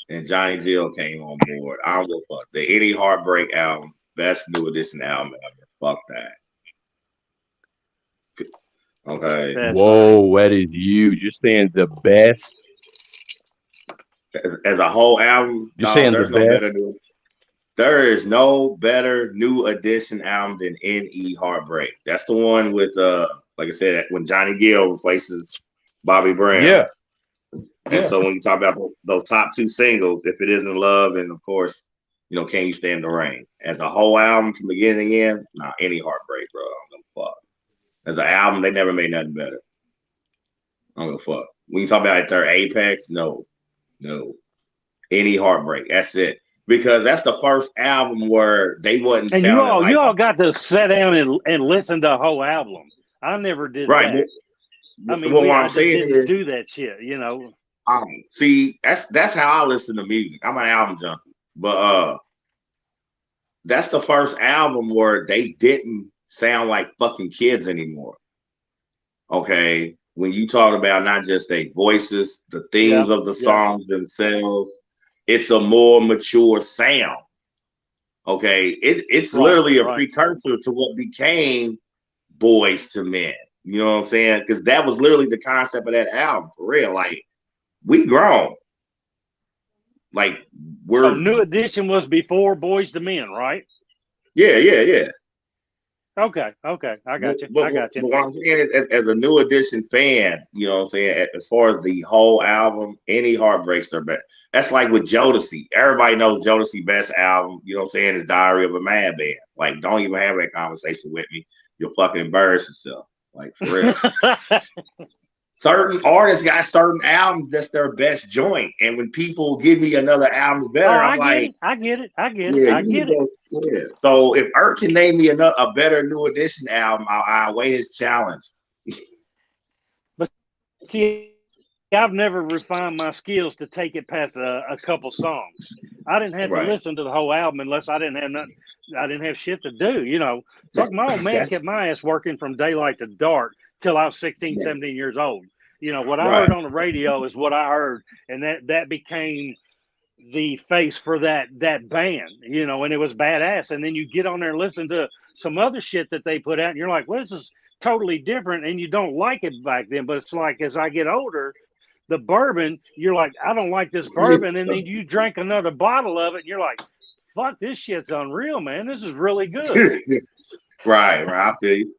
and Johnny Gill came on board, I don't give a fuck. The Any Heartbreak album, best New Edition album ever. Fuck that. Okay. That's funny. Whoa, that is you. You're saying the best. As a whole album, You're dog, saying the best. there is no better New Edition album than N.E. Heartbreak. That's the one with like I said, when Johnny Gill replaces Bobby Brown. Yeah, And yeah. so when you talk about those top two singles, If It Isn't Love, and of course, Can You Stand the Rain? As a whole album from beginning to end, Any Heartbreak, bro. I don't give a fuck. As an album, they never made nothing better. I don't give a fuck. When you talk about their apex, no. Any Heartbreak. That's it. Because that's the first album where they wasn't And sounding like you all got to sit down and listen to a whole album. I never did right. that. I mean, What I I'm just saying didn't is, do that shit. see, that's how I listen to music. I'm an album junkie, but that's the first album where they didn't sound like fucking kids anymore. Okay, when you talk about not just their voices, the themes of the songs themselves, it's a more mature sound. Okay, it's literally a precursor to what became Boys to Men. You know what I'm saying? Because that was literally the concept of that album for real. Like, we grown. Like, So New Edition was before Boys to Men, right? Yeah. Okay. I got you. But what I'm saying is, as a New Edition fan, you know what I'm saying, as far as the whole album, Any Heartbreaks their best. That's like with Jodeci. Everybody knows Jodeci best album, you know what I'm saying, is Diary of a Madman. Like, don't even have that conversation with me. You'll fucking embarrass yourself. Like, for real. Certain artists got certain albums that's their best joint. And when people give me another album better, I'm like, I get it. Yeah. So if Ert can name me a better New Edition album, I'll weigh his challenge. But see, I've never refined my skills to take it past a couple songs. I didn't have to listen to the whole album unless I didn't have nothing. I didn't have shit to do. Fuck, my old man kept my ass working from daylight to dark till I was 16, 17 years old. What I heard on the radio is what I heard, and that became the face for that band, and it was badass. And then you get on there and listen to some other shit that they put out, and you're like, well, this is totally different, and you don't like it back then. But it's like, as I get older, the bourbon, you're like, I don't like this bourbon, and then you drink another bottle of it, and you're like, fuck, this shit's unreal, man. This is really good. Right. I feel you.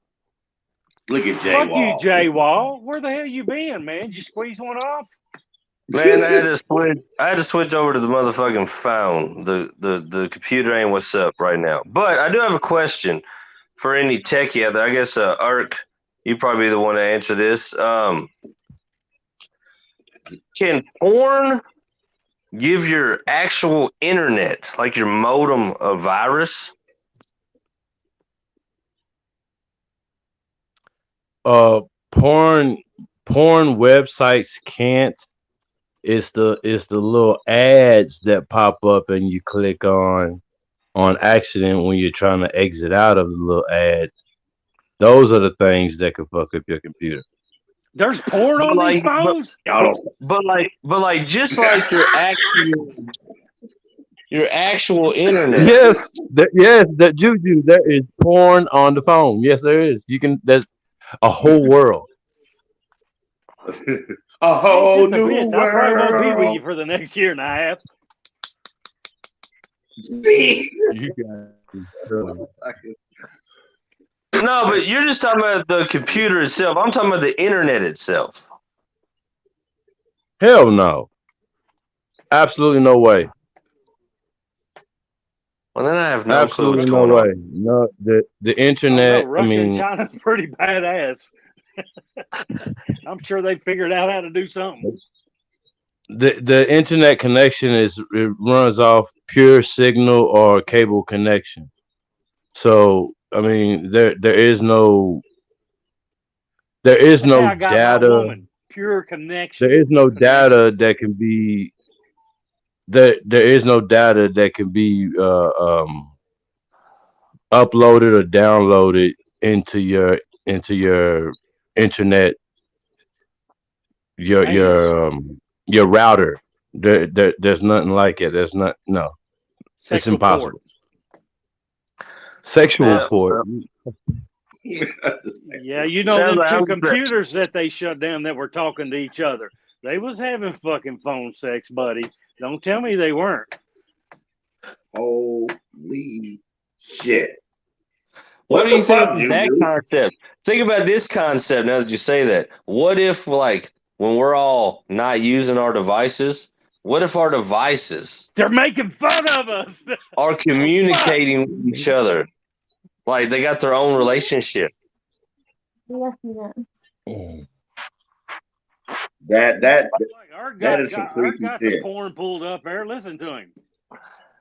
Look at Jay Fuck Wall. you, Jay Wall. Where the hell you been, man? Did you squeeze one off? Man, I had to switch over to the motherfucking phone. The computer ain't what's up right now. But I do have a question for any techie out there. I guess Ark, you probably be the one to answer this. Can porn give your actual internet, like your modem, a virus? Porn websites can't. It's the little ads that pop up and you click on accident when you're trying to exit out of the little ads. Those are the things that can fuck up your computer. There's porn on these phones? But just like your actual internet. Yes, that Juju, there is porn on the phone. Yes, there is. There's a whole world. A whole new world. I probably won't be with you for the next year and a half. See? You guys. No, but you're just talking about the computer itself. I'm talking about the internet itself. Hell no. Absolutely no way. Well, then I have no clue what's Absolutely no going on. way. No, the I don't know. internet. I Russia and mean, China's pretty badass. I'm sure they figured out how to do something. the internet connection it runs off pure signal or cable connection. So I mean, there is no That's how I got my data. woman. Pure connection. There is no data that can be there is no data that can be uploaded or downloaded into your internet your Anus. your um your router. There's nothing like it. There's not no. It's Sexual impossible. port. Sexual Yeah, port. Yeah, you know sounds them like two I'm computers that they shut down that were talking to each other. They was having fucking phone sex, buddy. Don't tell me they weren't. Holy shit! What do you the think fuck, of that Juju? concept? Think about this concept now that you say that. What if, like, when we're all not using our devices, what if our devices They're making fun of us. are communicating with each other? Like, they got their own relationship. That Like our that guy is some got creepy the shit. porn pulled up there. Listen to him.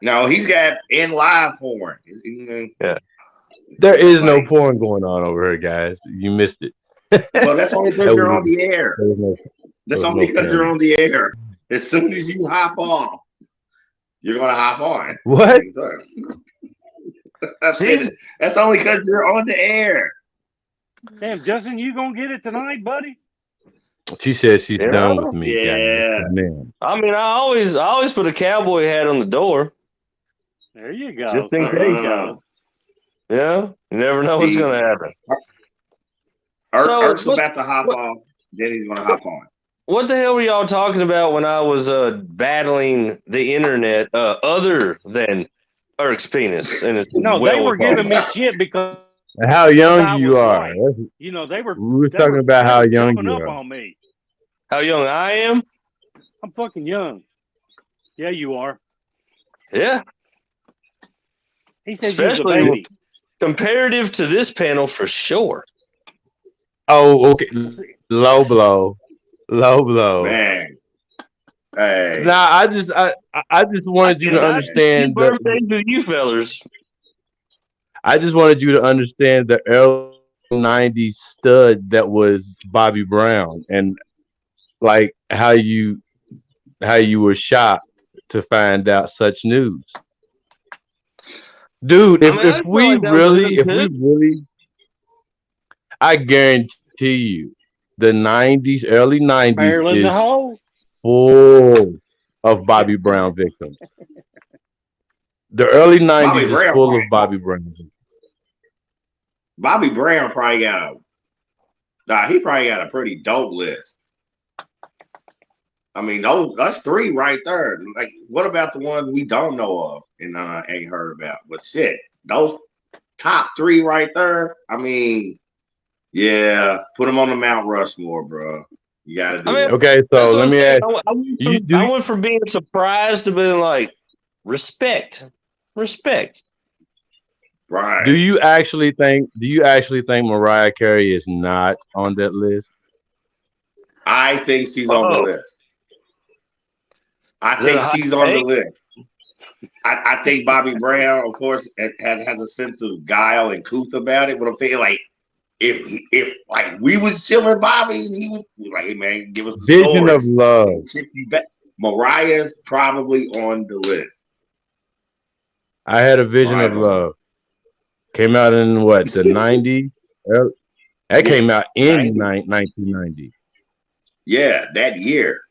No, he's got in live porn. Yeah. There is no Like, porn going on over here, guys. You missed it. well, that's only because There you're was on the air. there was no That's there was only no because you're porn. on the air. As soon as you hop off, you're gonna hop on. What? See? That's only because you're on the air. Damn, Justin, you gonna get it tonight, buddy? She said she's Yeah. done with me, guys. Yeah. Man. I mean, I always put a cowboy hat on the door There you go. just in There case. you go. Yeah, you never know what's going to happen. So, Erk's what- about to hop off. Then he's gonna hop on. What the hell were y'all talking about when I was battling the internet other than Eric's penis and his No, they well were giving me shit because How young I you was are. white. You know, they were We were talking about how young jumping you up are. on me. How young I am? I'm fucking young. Yeah, you are. Yeah, He says you're a especially baby. comparative to this panel for sure. Oh, okay. Low blow. Low blow. Man. Hey. Nah, I just wanted you to understand Happy birthday to you fellers. I just wanted you to understand the early '90s stud that was Bobby Brown, and like how you were shocked to find out such news, dude. I mean, I If feel we like that was really, I guarantee you, the '90s, early '90s Barrel in the is hole. full of Bobby Brown victims. The early '90s Bobby is Brown full of probably- Bobby Brown victims. Bobby Brown probably got he probably got a pretty dope list. I mean, that's three right there. Like, what about the ones we don't know of and ain't heard about? But shit, those top three right there. I mean, yeah, put them on the Mount Rushmore, bro. You got to do that. Okay, so That's what let I'm me saying. ask. I went from being surprised to being like, respect. Right. Do you actually think Mariah Carey is not on that list? I think she's on the list. I Is that think a hot she's on the take? list. I think Bobby Brown, of course, has a sense of guile and couth about it. But I'm saying, like, if like we was chilling Bobby, and he was like, "Hey man, give us the Vision of stories." Love. Mariah's probably on the list. I had a Vision of Right. Love. Came out in what, the '90s? That came out in 1990. Yeah, that year.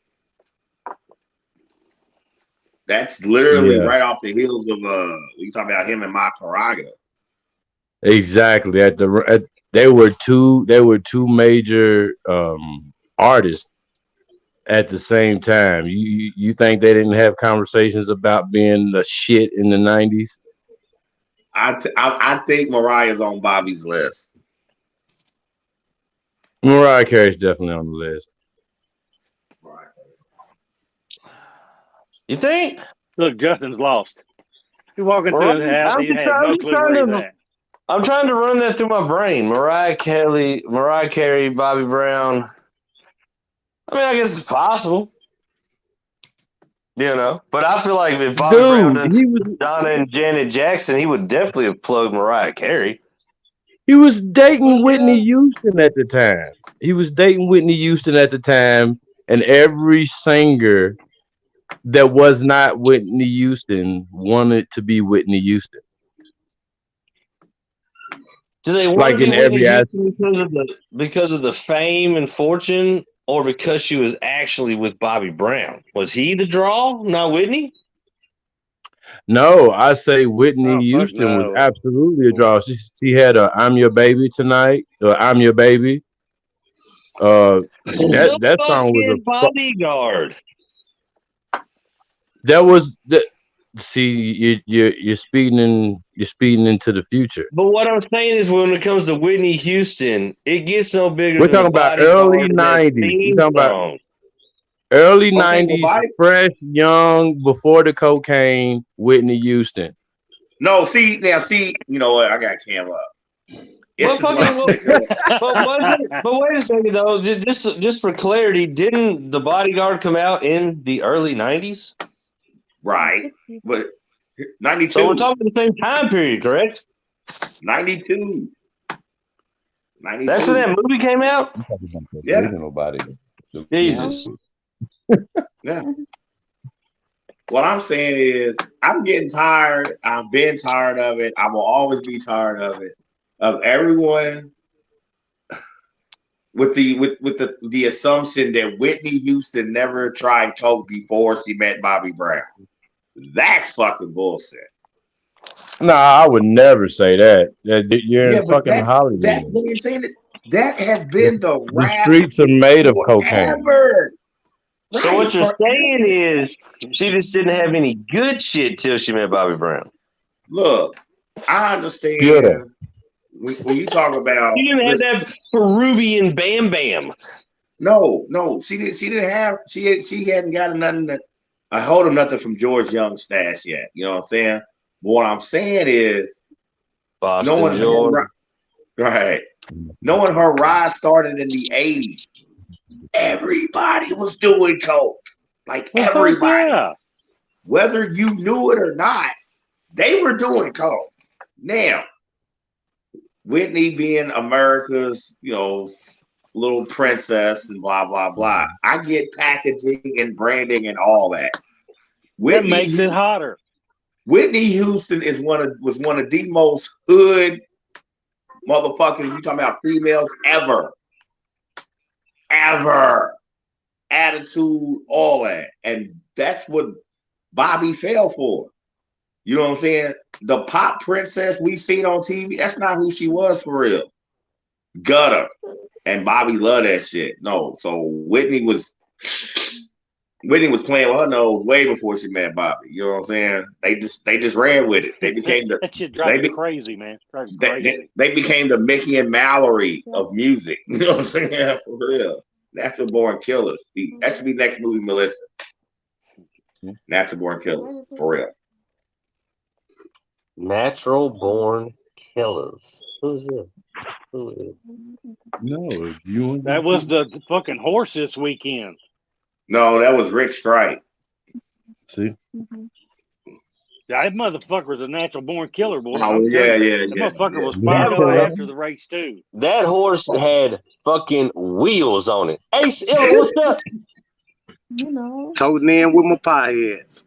That's literally Yeah. right off the heels of we talk about him and My Paraga. Exactly. They were two major artists at the same time. You think they didn't have conversations about being the shit in the '90s? I think Mariah's on Bobby's list. Mariah Carey's definitely on the list. You think? Look, Justin's lost. He's walking through the house. He has no clue where he's at. I'm trying to run that through my brain. Mariah Carey, Bobby Brown. I mean, I guess it's possible. You know, but I feel like if Bobby Brown did Donna and Janet Jackson, he would definitely have plugged Mariah Carey. He was dating Whitney Houston at the time. And every singer that was not Whitney Houston wanted to be Whitney Houston. Do they want Like to be in every Houston because of the fame and fortune, or because she was actually with Bobby Brown? Was he the draw, not Whitney? No, I say Whitney Houston was absolutely a draw. She had a "I'm Your Baby Tonight" or "I'm Your Baby." That song was a Bodyguard. That was the. See, you're speeding into the future. But what I'm saying is, when it comes to Whitney Houston, it gets no bigger. We're talking about early '90s. We're talking about early '90s, fresh, young, before the cocaine. Whitney Houston. No, see, you know what? I got Cam up. But wait a second though. Just for clarity, didn't The Bodyguard come out in the early '90s? Right, but 92. So we're talking the same time period, correct? 92. That's when that movie came out? Yeah. Nobody. Jesus. Yeah. What I'm saying is, I'm getting tired. I've been tired of it. I will always be tired of it. Of everyone with the assumption that Whitney Houston never tried coke before she met Bobby Brown. That's fucking bullshit. No, I would never say that. You're in fucking Hollywood. That's what I'm saying. That has been the rap. The streets are made of cocaine. So what you're saying is, she just didn't have any good shit till she met Bobby Brown. Look, I understand. When you talk about, she didn't have that Peruvian Bam Bam. No, she didn't have. She hadn't gotten nothing that I hold him nothing from George Young's stash yet. You know what I'm saying? But what I'm saying is, Boston George. Right. Knowing her rise started in the 80s. Everybody was doing coke. Like everybody. Yeah. Whether you knew it or not, they were doing coke. Now, Whitney being America's, little princess and blah, blah, blah. I get packaging and branding and all that. That makes it hotter. Whitney Houston was one of the most hood motherfuckers, you talking about females ever. Attitude, all that. And that's what Bobby fell for. You know what I'm saying? The pop princess we seen on TV, that's not who she was for real. Gutter. And Bobby loved that shit. No, so Whitney was playing with her nose way before she met Bobby. You know what I'm saying? They just ran with it. They became that shit drives me crazy, man. They became the Mickey and Mallory of music. You know what I'm saying? For real. Natural Born Killers. That should be next movie, Melissa. Natural Born Killers. For real. Natural Born Killers. Who's it? Who is? No, it's you. That was the fucking horse this weekend. No, that was Rich Strike. See? That motherfucker was a natural born killer, boy. Oh, yeah. That motherfucker was fired up after the race, too. That horse had fucking wheels on it. Ace, what's up? Toting in with my potheads.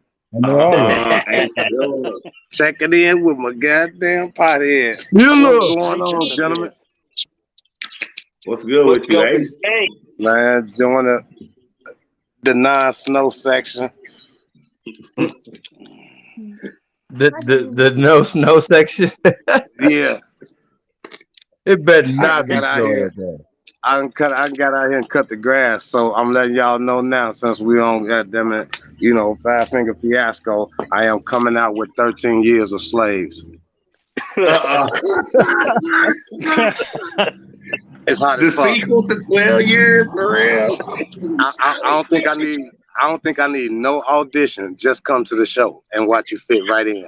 Checking in with my goddamn potheads. What's going on, gentlemen? What's good with you, Ace? Man, join the non-snow section. The no snow section. Yeah. It better not be snowing. I got out here and cut the grass, so I'm letting y'all know now, since we on goddamn it, Five Finger Fiasco, I am coming out with 13 years of slaves. It's hot The as fuck. sequel to 12 Years for real. I don't think I need. I don't think I need no audition. Just come to the show and watch you fit right in.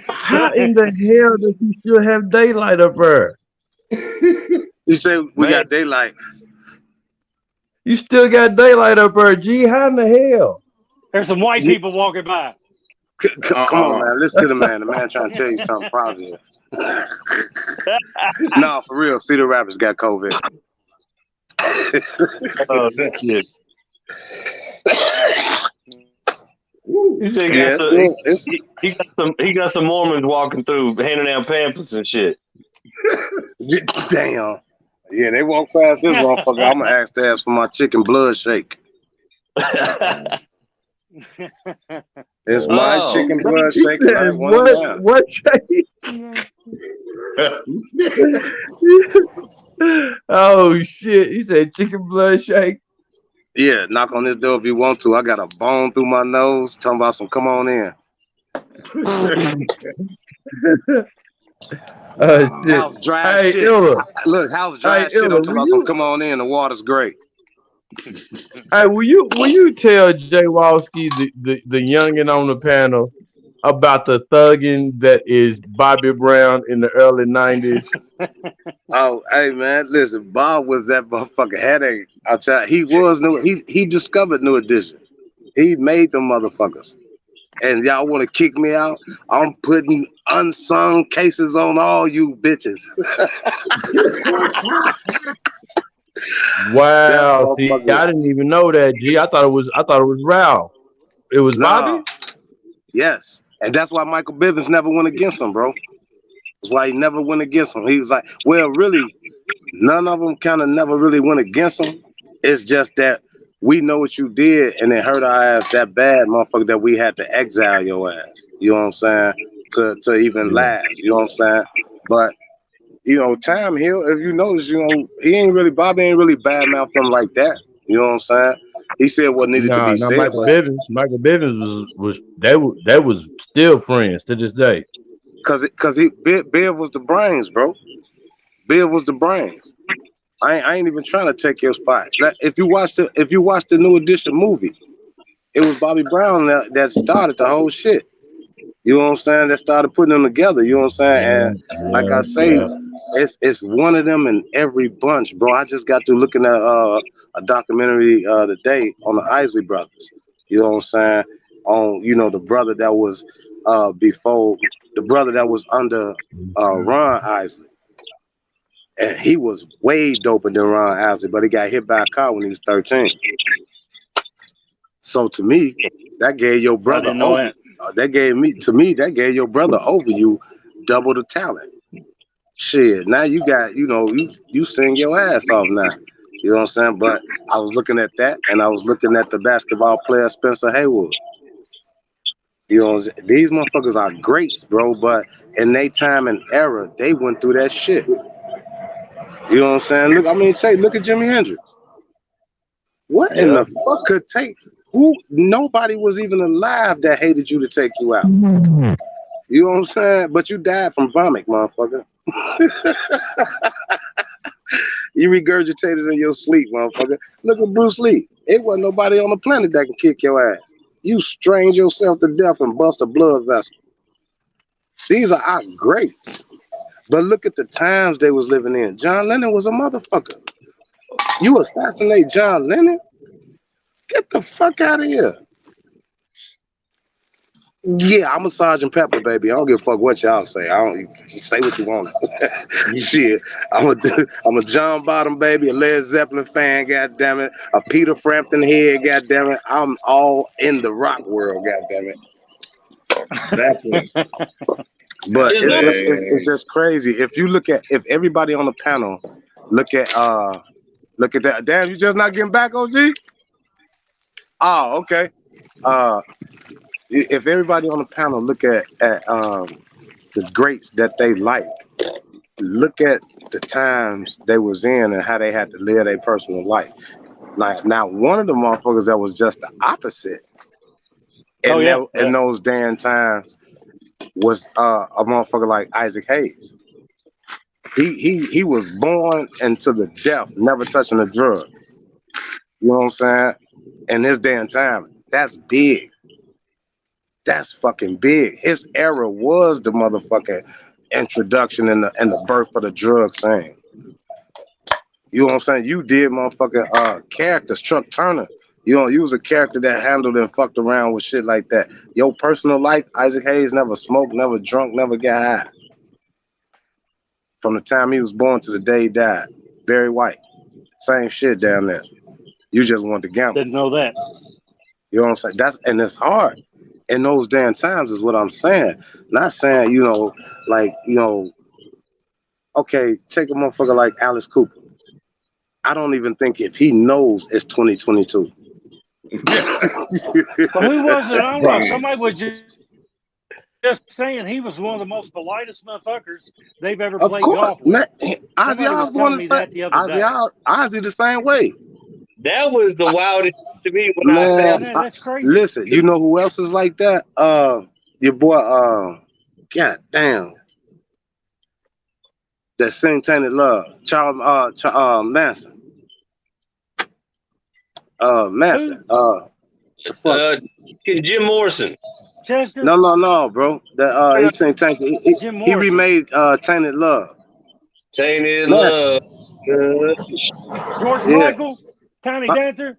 How in the hell does he still have daylight up there? You say we Man. got daylight. You still got daylight up there, G. How in the hell? There's some white people walking by. Come on, man. Listen to the man. The man trying to tell you something positive. No, for real. Cedar Rapids got COVID. Oh shit. He said he got some Mormons walking through handing out pamphlets and shit. Damn. Yeah, they walk past this motherfucker. I'm gonna ask to ask for my chicken blood shake. It's my chicken blood shake. And I want it now. What shake? Oh shit! He said chicken blood shake. Yeah, knock on this door if you want to. I got a bone through my nose. Talking about some come on in. Shit. House dry Hey, shit. Illa. Look, house dry shit. I'm talking about some come on in. The water's great. Hey, will you tell Jay Walski, the youngin on the panel, about the thugging that is Bobby Brown in the early 90s? Oh, hey man, listen, Bob was that motherfucker headache. I'll tell you, he was new. He discovered New Edition. He made them motherfuckers. And y'all want to kick me out? I'm putting unsung cases on all you bitches. Wow, see, I didn't even know that. G, I thought it was Ralph. It was Bobby. Yes, and that's why Michael Bivins never went against him, bro. That's why he never went against him. He was like, well, really, none of them kind of never really went against him. It's just that we know what you did, and it hurt our ass that bad, motherfucker, that we had to exile your ass. You know what I'm saying? To even last. You know what I'm saying? But you know, time heal. If you notice, you know, Bobby ain't really badmouthed him like that. You know what I'm saying? He said what needed to be said. Michael Bivins was still friends to this day. Cause Bill was the brains, bro. Bill was the brains. I ain't even trying to take your spot. If you watch the New Edition movie, it was Bobby Brown that started the whole shit. You know what I'm saying? That started putting them together. You know what I'm saying? And like I say, it's one of them in every bunch, bro. I just got through looking at a documentary today on the Isley brothers. You know what I'm saying? On the brother that was before the brother that was under Ron Isley. And he was way doper than Ron Isley, but he got hit by a car when he was 13. So to me, that gave your brother that gave your brother over you double the talent. Shit, now you got, you sing your ass off now. You know what I'm saying? But I was looking at that, and I was looking at the basketball player Spencer Haywood. You know, these motherfuckers are greats, bro, but in their time and era, they went through that shit. You know what I'm saying? Look at Jimi Hendrix. What in the fuck could take? Nobody was even alive that hated you to take you out. You know what I'm saying? But you died from vomit, motherfucker. You regurgitated in your sleep, motherfucker. Look at Bruce Lee. It wasn't nobody on the planet that can kick your ass. You strained yourself to death and bust a blood vessel. These are our greats. But look at the times they was living in. John Lennon was a motherfucker. You assassinate John Lennon? Get the fuck out of here. Yeah, I'm a Sergeant Pepper, baby. I don't give a fuck what y'all say. You say what you want. Shit, I'm a John Bottom baby, a Led Zeppelin fan, goddammit, a Peter Frampton head, goddammit. I'm all in the rock world, goddammit. But it's just crazy. If everybody on the panel look at that. Damn, you just not getting back, OG? Oh, okay. If everybody on the panel look at the greats that they like, look at the times they was in and how they had to live their personal life. Like now, one of the motherfuckers that was just the opposite in those damn times was a motherfucker like Isaac Hayes. He was born into the death, never touching a drug. You know what I'm saying? In this day and time, that's big. That's fucking big. His era was the motherfucking introduction and the birth of the drug scene. You know what I'm saying? You did motherfucking characters, Chuck Turner. You know, you was a character that handled and fucked around with shit like that. Your personal life, Isaac Hayes never smoked, never drunk, never got high. From the time he was born to the day he died. Barry White. Same shit down there. You just want to gamble. Didn't know that. You know what I'm saying? And it's hard in those damn times is what I'm saying. Not saying, okay, take a motherfucker like Alice Cooper. I don't even think if he knows it's 2022. But who was it? I don't know. Somebody was just saying he was one of the most politest motherfuckers they've ever played golf with. Ozzy Osbourne Ozzy the same way. That was the wildest to me when that's crazy. Listen, you know who else is like that? Your boy, god damn, that sing Tainted Love, Charles Manson. Manson. Jim Morrison. Chester? No, bro. That he sang Tainted. He remade Tainted Love. Tainted Love. George Michael, Tiny Dancer.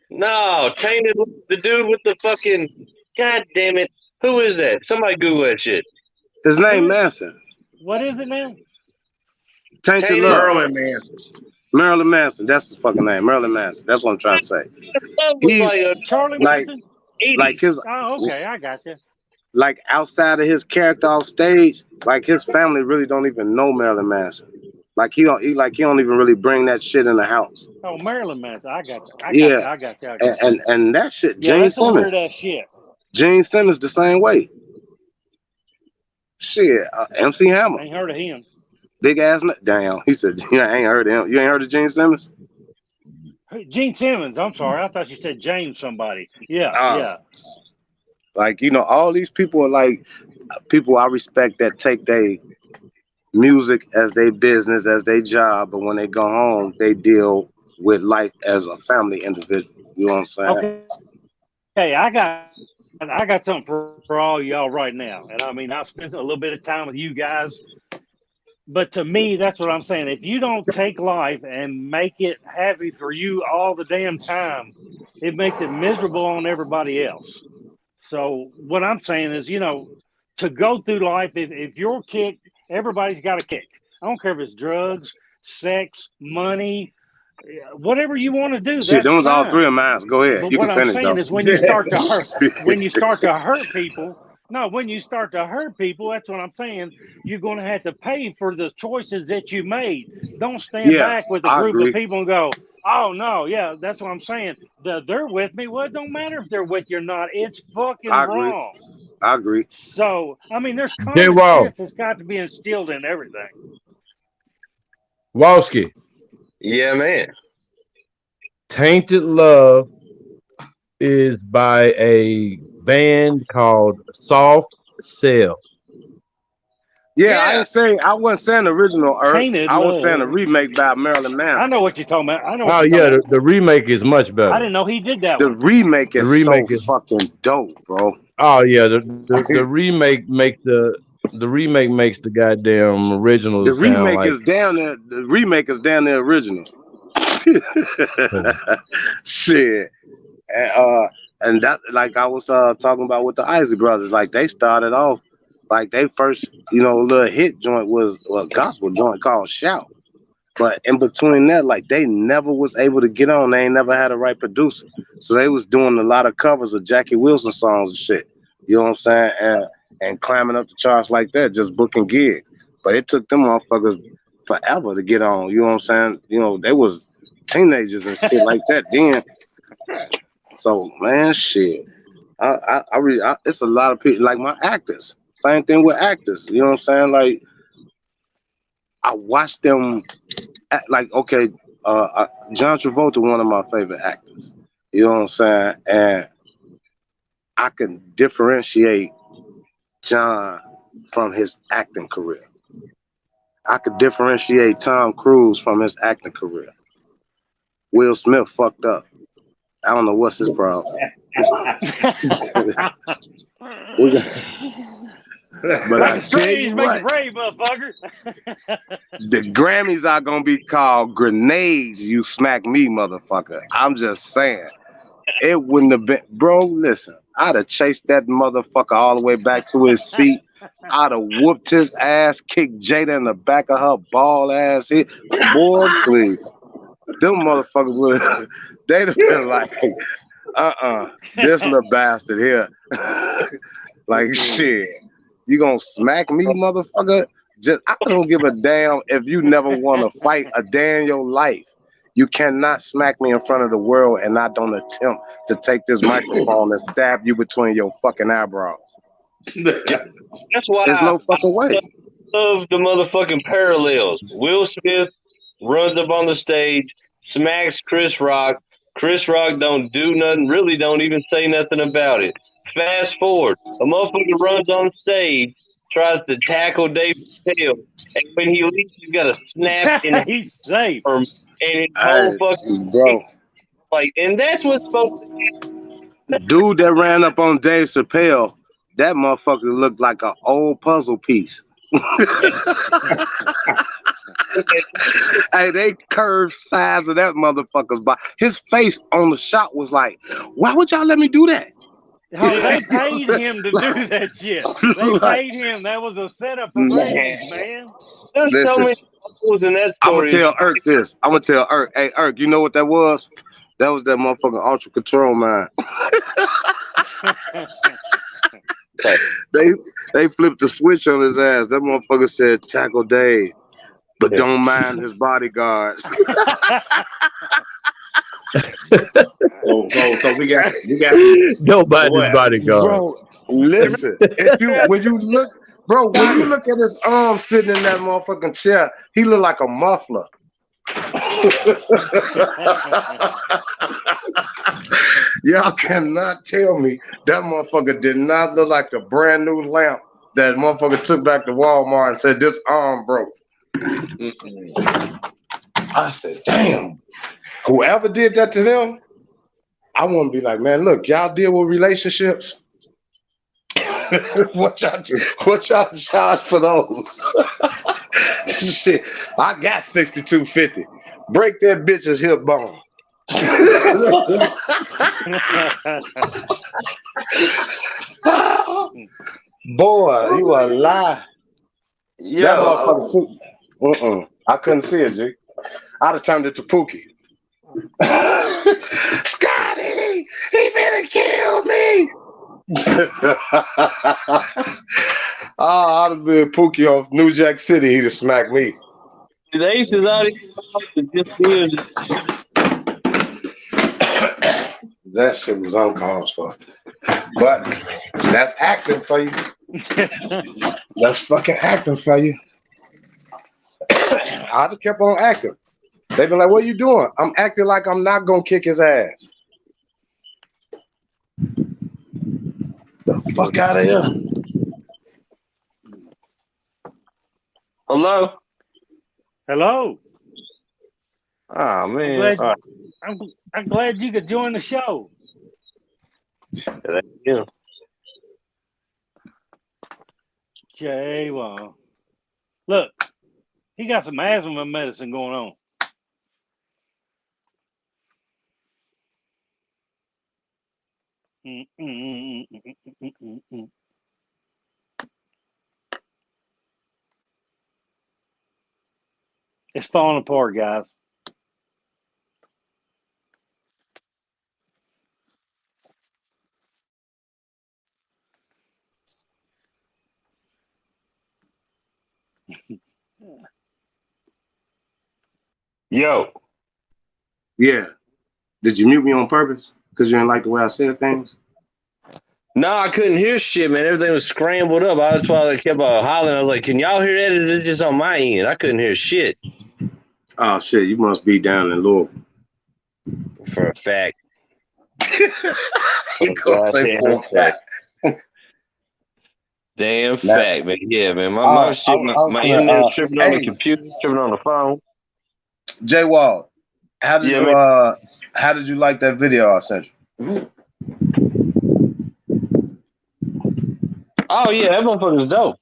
No, Tainted. The dude with the fucking. God damn it! Who is that? Somebody Google that shit. His name Manson. What is it now? Tainted Love. Marilyn Manson. That's his fucking name. Marilyn Manson. That's what I'm trying to say. He's Charlie Manson. Like his. Oh, okay, I got you. Like outside of his character off stage, like his family really don't even know Marilyn Manson. Like he don't even really bring that shit in the house. Oh, Marilyn Manson. I got you. I got you. And that shit, yeah, Gene Simmons. That shit. Gene Simmons the same way. Shit, MC Hammer. Ain't heard of him. Big ass. Damn, he said, I ain't heard of him. You ain't heard of Gene Simmons? Gene Simmons. I'm sorry. I thought you said James somebody. Yeah. Like, all these people are like people I respect that take their music as their business, as their job, but when they go home, they deal with life as a family individual. You know what I'm saying? Okay. Hey, I got something for all y'all right now. And I mean, I've spent a little bit of time with you guys. But to me, that's what I'm saying. If you don't take life and make it happy for you all the damn time, it makes it miserable on everybody else. So what I'm saying is, to go through life, if you're kicked, everybody's got a kick. I don't care if it's drugs, sex, money, whatever you want to do. Shit, those are all three of mine. Go ahead. But you what can I'm finish, saying though. is when you start to hurt people. No, when you start to hurt people, that's what I'm saying. You're going to have to pay for the choices that you made. Don't stand back with a group of people and go, oh, no, yeah, that's what I'm saying. They're with me. Well, it don't matter if they're with you or not. It's fucking wrong. I agree. So, I mean, there's common sense that's got to be instilled in everything. Walski. Yeah, man. Tainted Love is by a band called Soft Cell. Yeah, I wasn't saying the original I was saying a remake by Marilyn Manson. I know what you're talking about. I know. Oh yeah, the remake is much better. I didn't know he did that. The remake is so fucking dope, bro. Oh yeah, the remake makes the goddamn original. The remake is down there. The remake is down there original. Shit, and that, like I was talking about with the Isaac Brothers, like they started off, like they first, little hit joint was a gospel joint called Shout. But in between that, like they never was able to get on. They ain't never had a right producer. So they was doing a lot of covers of Jackie Wilson songs and shit. You know what I'm saying? And climbing up the charts like that, just booking gigs. But it took them motherfuckers forever to get on. You know what I'm saying? They was teenagers and shit like that then. So man, shit. It's a lot of people, like my actors. Same thing with actors. You know what I'm saying? Like I watched them like, okay, John Travolta, one of my favorite actors. You know what I'm saying? And I can differentiate John from his acting career. I could differentiate Tom Cruise from his acting career. Will Smith fucked up. I don't know what's his problem. But I tell you what, brave, motherfucker. the Grammys are gonna be called grenades. You smack me, motherfucker. I'm just saying, it wouldn't have been, bro. Listen, I'd have chased that motherfucker all the way back to his seat. I'd have whooped his ass, kicked Jada in the back of her ball ass. Boy, please, them motherfuckers would. They'd have been like, this little bastard here. Like shit. You gonna smack me, motherfucker? Just I don't give a damn if you never want to fight a day in your life. You cannot smack me in front of the world and I don't attempt to take this microphone and stab you between your fucking eyebrows. That's why There's no fucking way. Love the motherfucking parallels. Will Smith runs up on the stage, smacks Chris Rock. Chris Rock don't do nothing, really don't even say nothing about it. Fast forward, a motherfucker runs on stage, tries to tackle Dave Chappelle, and when he leaves, he's got a snap in He's safe. and his whole fucking bro. Like, and that's what's supposed to happen. Dude that ran up on Dave Chappelle, that motherfucker looked like an old puzzle piece. Hey, they curved size of that motherfucker's body. His face on the shot was like, why would y'all let me do that? Oh, they paid him to do that shit. They paid him. That was a setup for ratings, man. There's so many holes in that story. I'm gonna tell Irk this. I'm gonna tell Irk, hey Irk, you know what that was? That was that motherfucking Ultra Control man. They flipped the switch on his ass. That motherfucker said tackle Dave, but don't mind his bodyguards. So we got nobody's bodyguard. Bro, listen, when you look at his arm sitting in that motherfucking chair, he look like a muffler. Y'all cannot tell me that motherfucker did not look like the brand new lamp that motherfucker took back to Walmart and said this arm broke. I said, damn. Whoever did that to them, I want to be like, man, look, y'all deal with relationships. what y'all charge for those? Shit, I got $62.50. Break that bitch's hip bone. Boy, you a lie. Yo. I couldn't see it, G. I'd have turned it to Pookie. Scotty, he finna kill me. I'd have been Pookie off New Jack City. He'd have smacked me. The aces out That shit was uncalled for. But that's acting for you. That's fucking acting for you. I'd have kept on acting. They've been like, what are you doing? I'm acting like I'm not gonna kick his ass. The fuck out of here. Hello? Hello. Oh, man. I'm glad you could join the show. Thank you. Jay, well, look, he got some asthma medicine going on. It's falling apart, guys. Yo. Yeah. Did you mute me on purpose? Because you didn't like the way I said things? No, I couldn't hear shit, man. Everything was scrambled up. That's why I kept hollering. I was like, can y'all hear that? Is it just on my end? I couldn't hear shit. Oh, shit. You must be down in Louisville. For a fact. You gonna say for a fact. Damn Now, fact, man. Yeah, man. My shit, I was my gonna, internet's tripping on the hey, computer, tripping on the phone. J Wall, Yeah, man. how did you like that video I sent you? Oh yeah, that motherfucker's dope.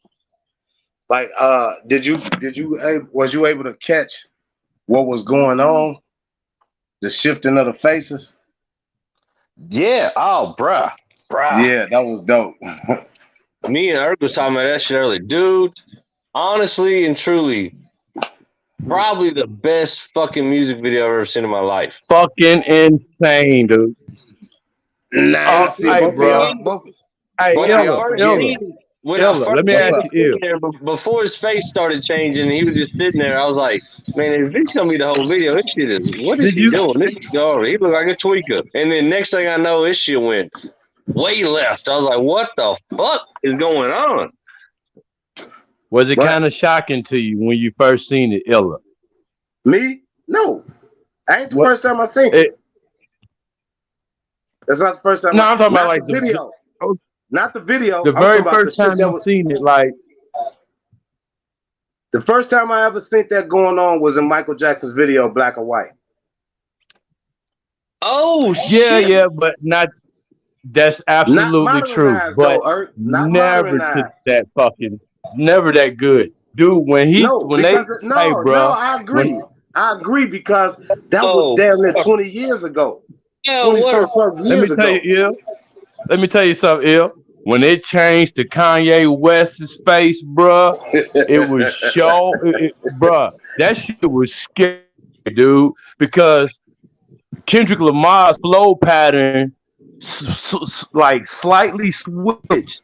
Like, was you able to catch what was going on? The shifting of the faces? Yeah. Oh, bruh. Yeah, that was dope. Me and Erk was talking about that shit earlier. Dude, honestly and truly, probably the best fucking music video I've ever seen in my life. Fucking insane, dude. Nah, see, Hey, both of bro. y'all, both Hey, of When I y'all Illa, first forget. Illa, seen it, when I Illa. first Let me What's ask up? you, seen Illa. there, before his face started changing, he was just sitting there. I was like, man, if this gonna be the whole video, this shit is, what is Did he you? doing? This is garbage. He looked like a tweaker. And then next thing I know, this shit went way left. I was like, what the fuck is going on? Was it What? kind of shocking to you when you first seen it, Illa? Me? No. I ain't the What? first time I seen it. That's not the first time No, I'm talking about not like the video. Not the video. the I'm talking very about the first shit time that you was seen it. Like, the first time I ever seen that going on was in Michael Jackson's video, Black and White. Oh yeah, shit! yeah, but not. That's Not absolutely true, modernized but though, Ert. Not never to modernized. that fucking, never that good, dude. No, When they, because hey, no, bro, I when agree. I agree because that was Oh, damn near 20 years ago. yeah, 20 what some a plus let me years tell you, ago. let me tell you something, When it changed to Kanye West's face, bruh, it was bruh. That shit was scary, dude, because Kendrick Lamar's flow pattern like slightly switched,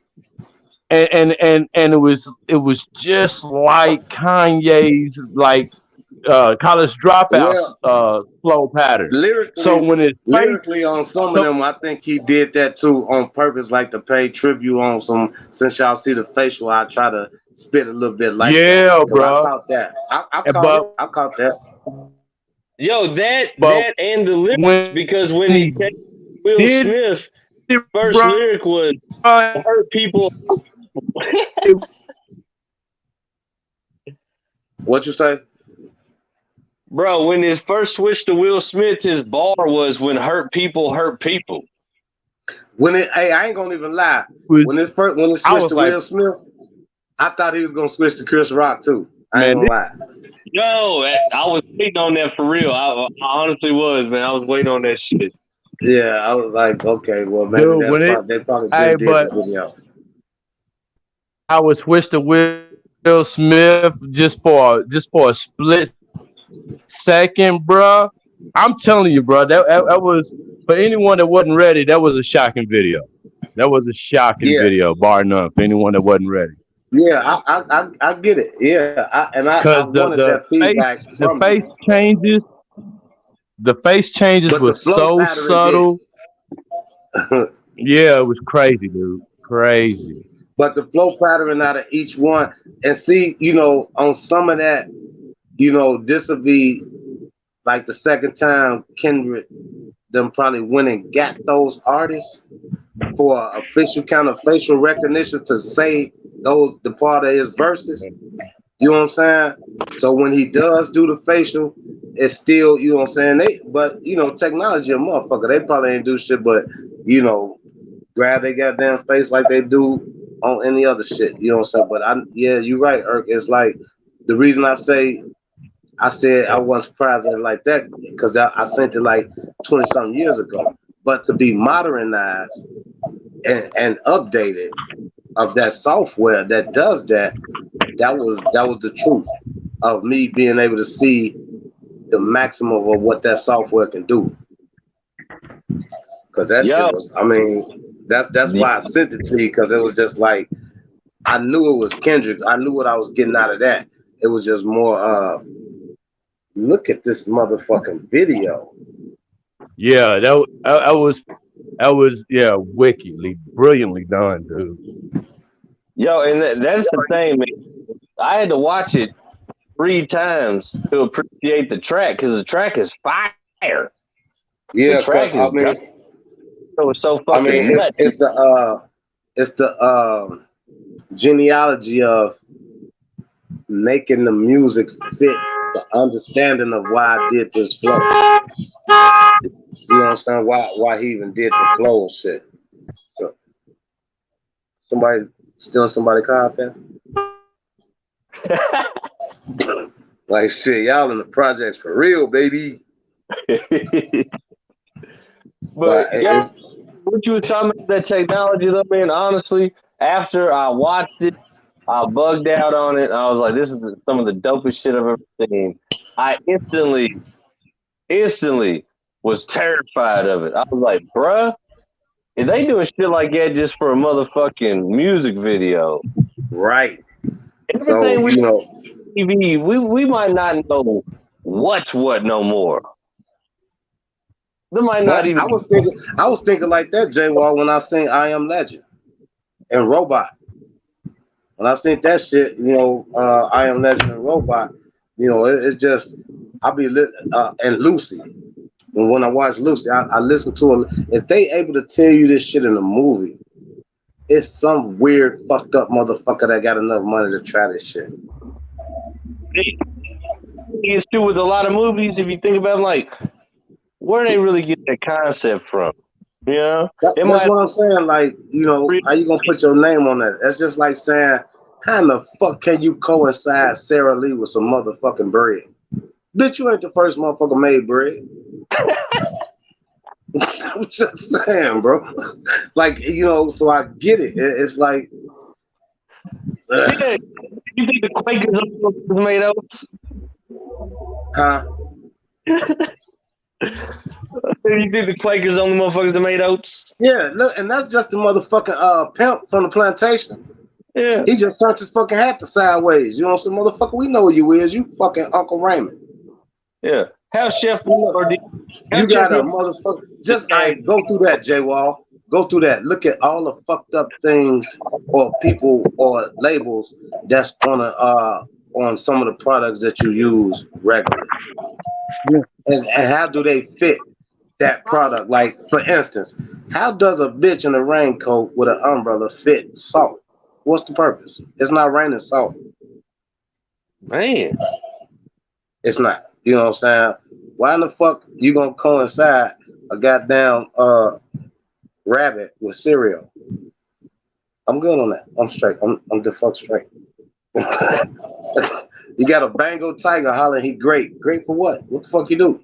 and it was just like Kanye's like college dropouts Well, flow pattern. So lyrically, when his face, lyrically on some of so them, I think he did that too on purpose, like to pay tribute on some. Since y'all see the facial, I try to spit a little bit like that yeah, because I bruh. caught that. I caught it. But I caught that. yo that but and the lyrics when because when he he changed Will did Smith, it, first bruh, lyric was hurt people. What you say? Bro, when his first switch to Will Smith, his bar was when hurt people hurt people. Hey, I ain't gonna even lie. was When it I switched was to like, Will Smith, I thought he was gonna switch to Chris Rock too. I ain't man, gonna lie. Yo, I was waiting on that for real. I honestly was, man. I was waiting on that shit. Yeah, I was like, okay, well maybe dude, when it, they probably hey, been did but the video. I would switch to Will Smith just for a split second, bruh. I'm telling you, bruh, that was for anyone that wasn't ready. That was a shocking video. That was a shocking Yeah, video, bar none. For anyone that wasn't ready, yeah, I get it. Yeah, I because wanted that feedback the from you. face changes, the face changes But the was flow so pattern did. subtle. Yeah, it was crazy, dude. Crazy. But the flow pattern out of each one, and see, on some of that, this will be like the second time Kendrick them probably went and got those artists for official kind of facial recognition to say the part of his verses. You know what I'm saying? So when he does do the facial, it's still, you know what I'm saying? Technology a motherfucker. They probably ain't do shit but, grab their goddamn face like they do on any other shit. You know what I'm saying? But yeah, you're right, Irk. It's like the reason I said I wasn't surprised at it like that because I sent it like 20 something years ago. But to be modernized and updated of that software that does that, that was the truth of me being able to see the maximum of what that software can do. Because that shit Yo, was, I mean, that's why I sent it to you because it was just like I knew it was Kendrick. I knew what I was getting out of that. It was just more look at this motherfucking video. Yeah, that was yeah, wickedly, brilliantly done, dude. yo, and that's the thing, man. I had to watch it 3 times to appreciate the track because the track is fire. The Yeah, because track is dope. It was so I mean fucking nuts. it's the genealogy of making the music fit the understanding of why I did this flow. You know what I'm saying? Why he even did the flow and shit. So somebody stealing somebody's car out there? Like shit, y'all in the projects for real, baby. But yeah, what you was talking about that technology though, man, honestly, after I watched it, I bugged out on it. I was like, this is some of the dopest shit I've ever seen. I instantly was terrified of it. I was like, bruh, if they doing shit like that just for a motherfucking music video, right? everything So we you know, TV, we might not know what's what no more. There might not but even. I was thinking like that, J Wall, when I sing I Am Legend and Robot. When I seen that shit, you know, I Am Legend and Robot, you know, it's just and Lucy. And when I watch Lucy, I listen to them. If they able to tell you this shit in a movie, it's some weird fucked up motherfucker that got enough money to try this shit. It's true with a lot of movies. If you think about it, like, where they really get that concept from? You know, That's what I'm saying. Like, you know, how you gonna put your name on that? That's just like saying, how in the fuck can you coincide Sarah Lee with some motherfucking bread? Bitch, you ain't the first motherfucker made bread. I'm just saying, bro. Like, you know, so I get it. It's like, yeah, you think the Quakers are made up? huh? You think the Quakers only motherfuckers that made oats? Yeah, look, and that's just the motherfucking pimp from the plantation. Yeah. He just turned his fucking hat to sideways. You know what I'm saying? Motherfucker, we know who you is. You fucking Uncle Raymond. Yeah. How's Chef Boyardee? You got a motherfucker. Just go through that, J Wall. Go through that. Look at all the fucked up things or people or labels that's on some of the products that you use regularly. And how do they fit that product? Like, for instance, how does a bitch in a raincoat with an umbrella fit salt? What's the purpose? It's not raining salt. Man. It's not. You know what I'm saying? Why in the fuck you gonna coincide a goddamn rabbit with cereal? I'm good on that. I'm straight. I'm the fuck straight. You got a Bengal tiger hollering he great. Great for what? What the fuck you do?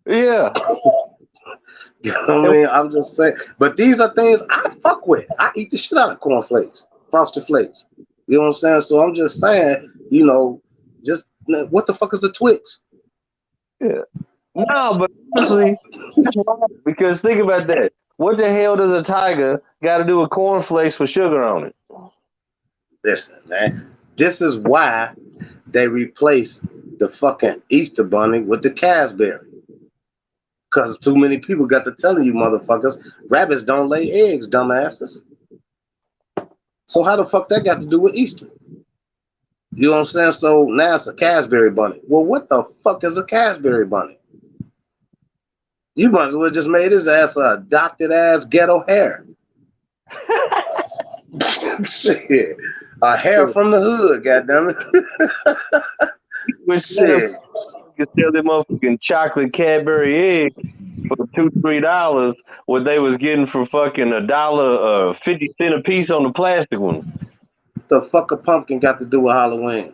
Yeah. You know what I mean? I'm just saying. But these are things I fuck with. I eat the shit out of cornflakes, frosted flakes. You know what I'm saying? So I'm just saying, you know, just what the fuck is a Twix? Yeah. No, but honestly, because think about that. What the hell does a tiger got to do with cornflakes with sugar on it? Listen, man. This is why they replaced the fucking Easter bunny with the Casberry. Because too many people got to telling you motherfuckers, rabbits don't lay eggs, dumbasses. So how the fuck that got to do with Easter? You know what I'm saying? So now it's a Casberry bunny. Well, what the fuck is a Casberry bunny? You might as well just made his ass a adopted ass ghetto hair. Shit. A hair from the hood, goddammit. Shit. You can sell them motherfucking chocolate Cadbury eggs for $2-3, what they was getting for fucking $1.50 a piece on the plastic ones. The fuck a pumpkin got to do with Halloween?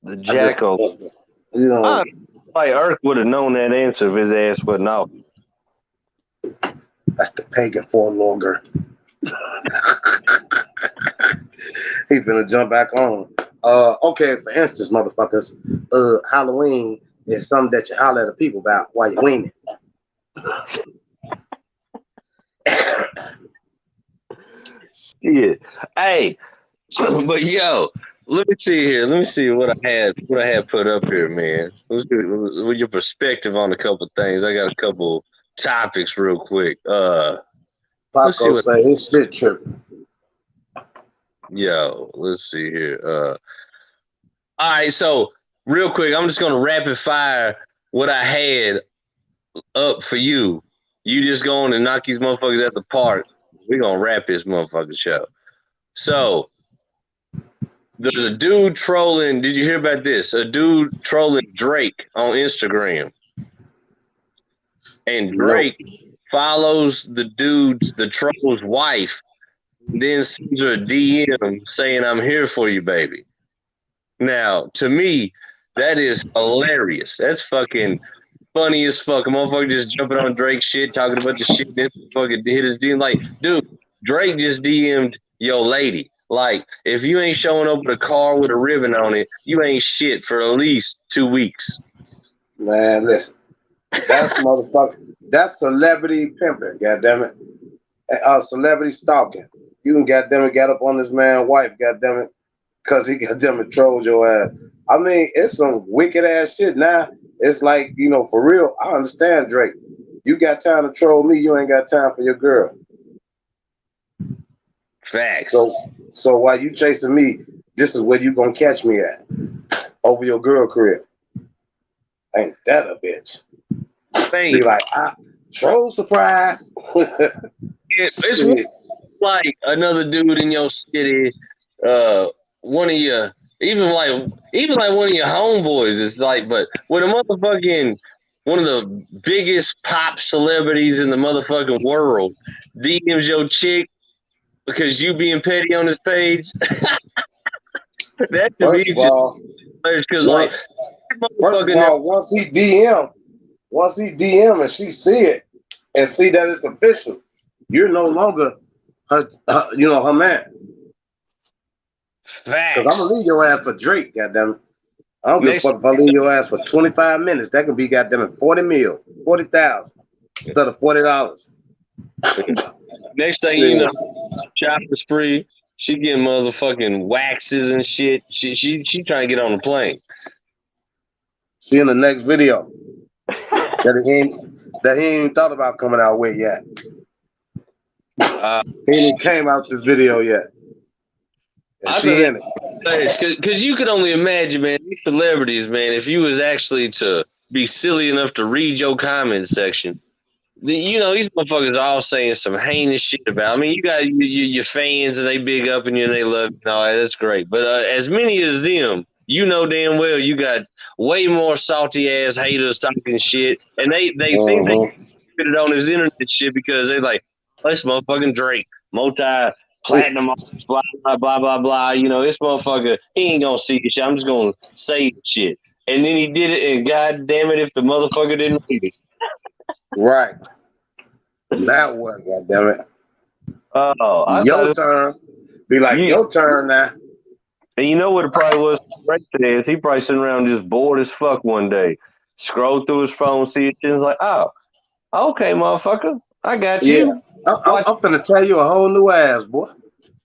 The jackal. You know, like Earth would have known that answer if his ass wasn't off. That's the pagan forelonger. He finna jump back on. Okay, for instance, motherfuckers, Halloween is something that you holler at the people about while you're weaning. Shit. Hey, but yo, let me see here. Let me see what I had put up here, man. With your perspective on a couple things, I got a couple topics real quick. Paco say his shit tripping. Yo, let's see here. All right, so real quick, I'm just gonna rapid fire what I had up for you. You just go on and knock these motherfuckers at the park. We're gonna wrap this motherfucking show. So there's a dude trolling. Did you hear about this? A dude trolling Drake on Instagram. And Drake follows the troll's wife, and then sends her a DM saying, "I'm here for you, baby." Now, to me, that is hilarious. That's fucking funny as fuck. A motherfucker just jumping on Drake shit, talking about the shit, then fucking hit his DM. Like, dude, Drake just DM'd your lady. Like, if you ain't showing up with a car with a ribbon on it, you ain't shit for at least 2 weeks. Man, listen. That's motherfucker. That's celebrity pimping, goddammit. Celebrity stalking. You can goddammit get up on this man's wife, goddammit, because he goddammit trolled your ass. I mean, it's some wicked ass shit now. It's like, you know, for real, I understand Drake. You got time to troll me, you ain't got time for your girl. Facts. So while you chasing me, this is where you gonna catch me at. Over your girl career. Ain't that a bitch? Be like, troll surprise. It's like another dude in your city, one of your even like one of your homeboys is like, but when a motherfucking one of the biggest pop celebrities in the motherfucking world DMs your chick because you being petty on his page, that to me is because like first of all, once he DM and she see it and see that it's official, you're no longer her man. Facts. Because I'm gonna leave your ass for Drake, goddammit. I don't give a fuck if I leave your ass for 25 minutes. That could be goddammit 40,000 instead of $40. Next thing you know, shopping spree. She getting motherfucking waxes and shit. She trying to get on the plane. She in the next video that he ain't even thought about coming out with yet. He ain't came out this video yet. And she in it. Because you could only imagine, man, these celebrities, man, if you was actually to be silly enough to read your comment section, you know, these motherfuckers are all saying some heinous shit about. I mean, you got your fans and they big up and you and they love you. No, that's great. But as many as them, you know damn well you got way more salty ass haters talking shit, and they think they put it on his internet shit because they like, oh, this motherfucking Drake, multi-platinum, blah blah blah blah blah. You know, this motherfucker, he ain't gonna see this shit. I'm just gonna say shit, and then he did it, and god damn it, if the motherfucker didn't read it. Right. That was, goddammit. Oh, your turn. Be like, your turn now. And you know what it probably was right today is he probably sitting around just bored as fuck one day. Scroll through his phone, see it, and was like, oh, okay, motherfucker. I got you. Yeah. I'm finna tell you a whole new ass, boy.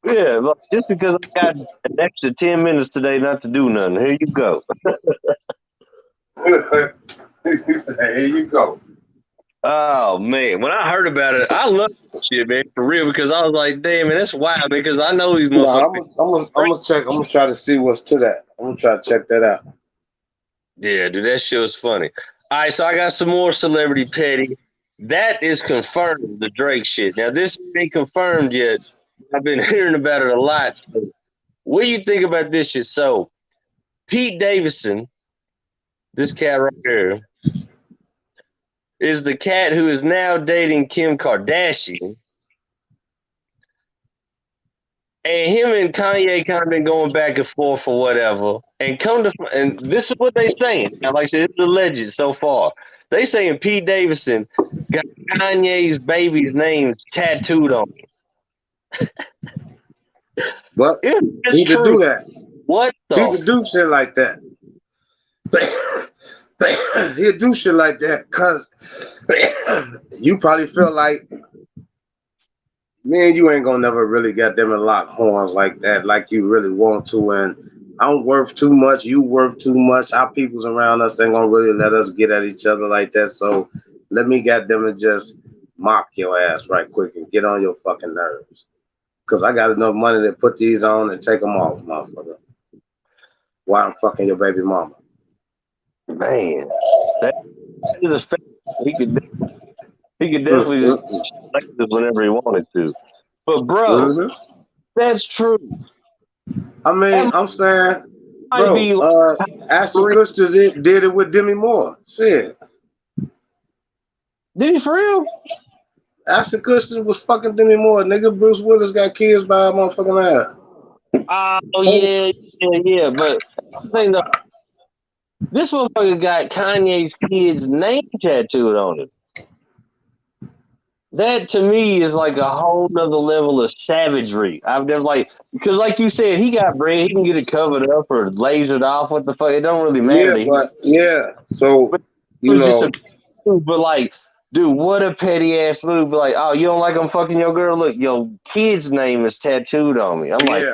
Yeah, look, just because I got an extra 10 minutes today not to do nothing. Here you go. He said, here you go. Oh man, when I heard about it, I love that shit, man, for real, because I was like, damn, man, that's wild, because I know these motherfuckers. I'm gonna check. I'm gonna try to see what's to that. I'm gonna try to check that out. Yeah, dude, that shit was funny. All right, so I got some more celebrity petty. That is confirmed, the Drake shit. Now, this ain't confirmed yet. I've been hearing about it a lot. What do you think about this shit? So, Pete Davidson, this cat right here, is the cat who is now dating Kim Kardashian. And him and Kanye kind of been going back and forth or whatever. And this is what they saying. Now, like this is alleged so far. They saying Pete Davidson got Kanye's baby's name tattooed on him. But he could do that. What the? He could do shit like that. He'll do shit like that because you probably feel like, man, you ain't gonna never really get them in lock horns like that, like you really want to. And I'm worth too much, you worth too much. Our peoples around us ain't gonna really let us get at each other like that. So let me get them and just mock your ass right quick and get on your fucking nerves. Cause I got enough money to put these on and take them off, motherfucker. While I'm fucking your baby mama. Man, that is a fact. He could definitely just say this whenever he wanted to. But bro, that's true. I mean, That I'm saying, might bro, be like Ashton Kutcher did it with Demi Moore. Shit. Did he for real? Ashton Kutcher was fucking Demi Moore. Nigga, Bruce Willis got kids by a motherfucking ass. Oh yeah. But the thing though, this motherfucker got Kanye's kid's name tattooed on him. That to me is like a whole nother level of savagery. I've never because like you said, he got bread, he can get it covered up or lasered off. What the fuck? It don't really matter. So but you know, but like, dude, what a petty ass move! But like, oh, you don't like I'm fucking your girl? Look, your kid's name is tattooed on me. I'm like,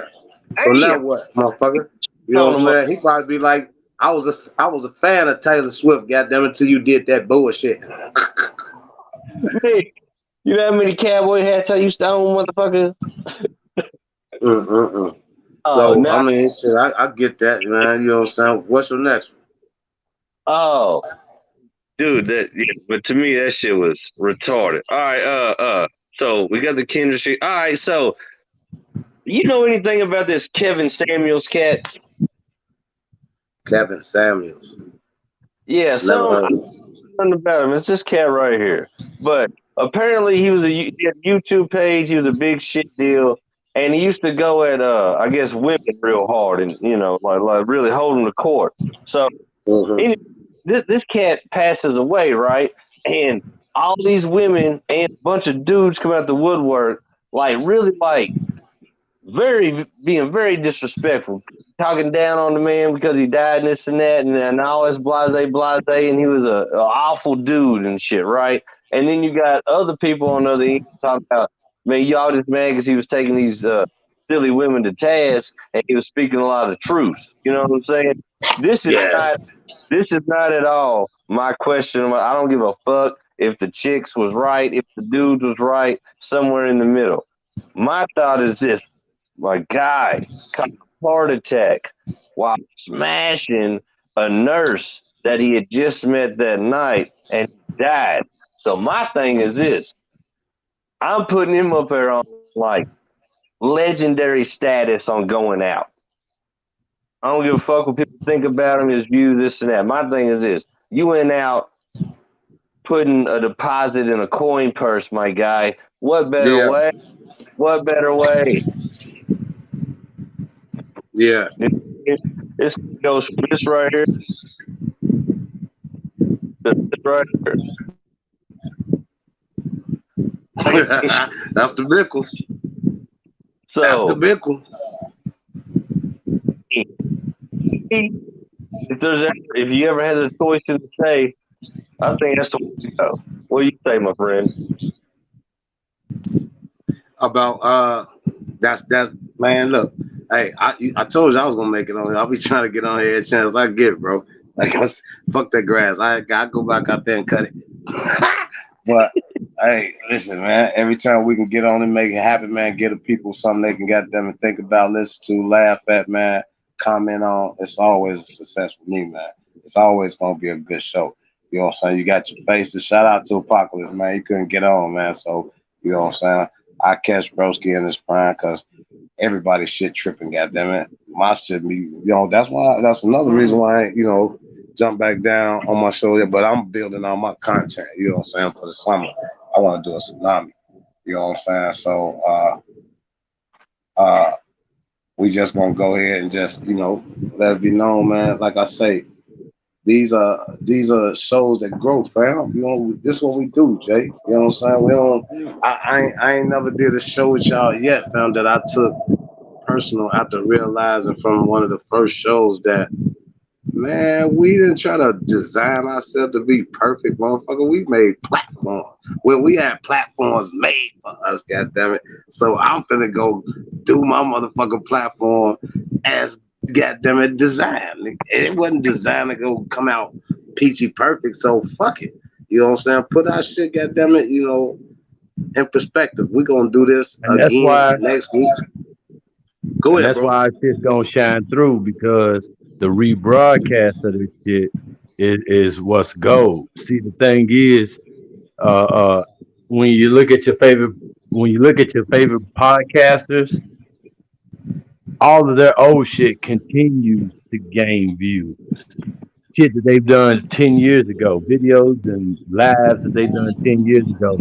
so now what, motherfucker? You know what I'm saying? He probably be like, I was a fan of Taylor Swift, goddamn it, till you did that bullshit. Hey, you know how many cowboy hats I used to own, motherfucker? So I mean, shit, I get that, man. You know what I'm saying? What's your next one? Oh, dude, but to me that shit was retarded. All right, so we got the Kendrick shit. All right, so you know anything about this Kevin Samuels cat? Kevin Samuels. Yeah, so nothing about him. It's this cat right here. But apparently he had a YouTube page. He was a big shit deal, and he used to go at I guess women real hard, and like really holding the court. So this cat passes away, right? And all these women and a bunch of dudes come out the woodwork, like really like being very disrespectful, talking down on the man because he died and this and that, and all this blase, and he was a awful dude and shit, right? And then you got other people on the other end talking about, man, y'all just mad because he was taking these silly women to task and he was speaking a lot of truth. You know what I'm saying? This is not at all my question. I don't give a fuck if the chicks was right, if the dude was right, somewhere in the middle. My thought is this. My guy caught a heart attack while smashing a nurse that he had just met that night and died. So my thing is this. I'm putting him up there on like legendary status on going out. I don't give a fuck what people think about him, his views, this and that. My thing is this. You went out putting a deposit in a coin purse, my guy. What better way? What better way? Yeah. This goes this right here. This right here. That's the big one. So, that's the big one. If you ever had a choice to say, I think that's the way to go. What do you say, my friend? About that's man. Look, hey, I told you I was gonna make it on here. I'll be trying to get on here as chance I get, bro. Like, fuck that grass. I go back out there and cut it. But hey, listen, man. Every time we can get on and make it happen, man, get the people something they can get them and think about, listen to, laugh at, man, comment on. It's always a success for me, man. It's always gonna be a good show. You know what I'm saying? You got your faces. Shout out to Apocalypse, man. He couldn't get on, man. So you know what I'm saying? I catch Broski in his prime because everybody's shit tripping, goddammit. My shit be, that's another reason why I, jump back down on my show. But I'm building on my content, you know what I'm saying, for the summer. I want to do a tsunami. You know what I'm saying? So we just gonna go ahead and just, let it be known, man. Like I say, these are shows that grow, fam. This is what we do, Jay. You know what I'm saying? I ain't never did a show with y'all yet, fam, that I took personal after realizing from one of the first shows that, man, we didn't try to design ourselves to be perfect, motherfucker. We made platforms. Well, we had platforms made for us, goddammit. So I'm finna go do my motherfucking platform as goddammit design. It wasn't designed to go come out peachy perfect, so fuck it. You know what I'm saying? Put our shit, goddammit, in perspective. We're gonna do this again next week. Go ahead, that's bro. why shit's gonna shine through, because the rebroadcast of this shit is what's gold. See, the thing is, when you look at your favorite podcasters, all of their old shit continues to gain views. Shit that they've done 10 years ago, videos and lives that they've done 10 years ago,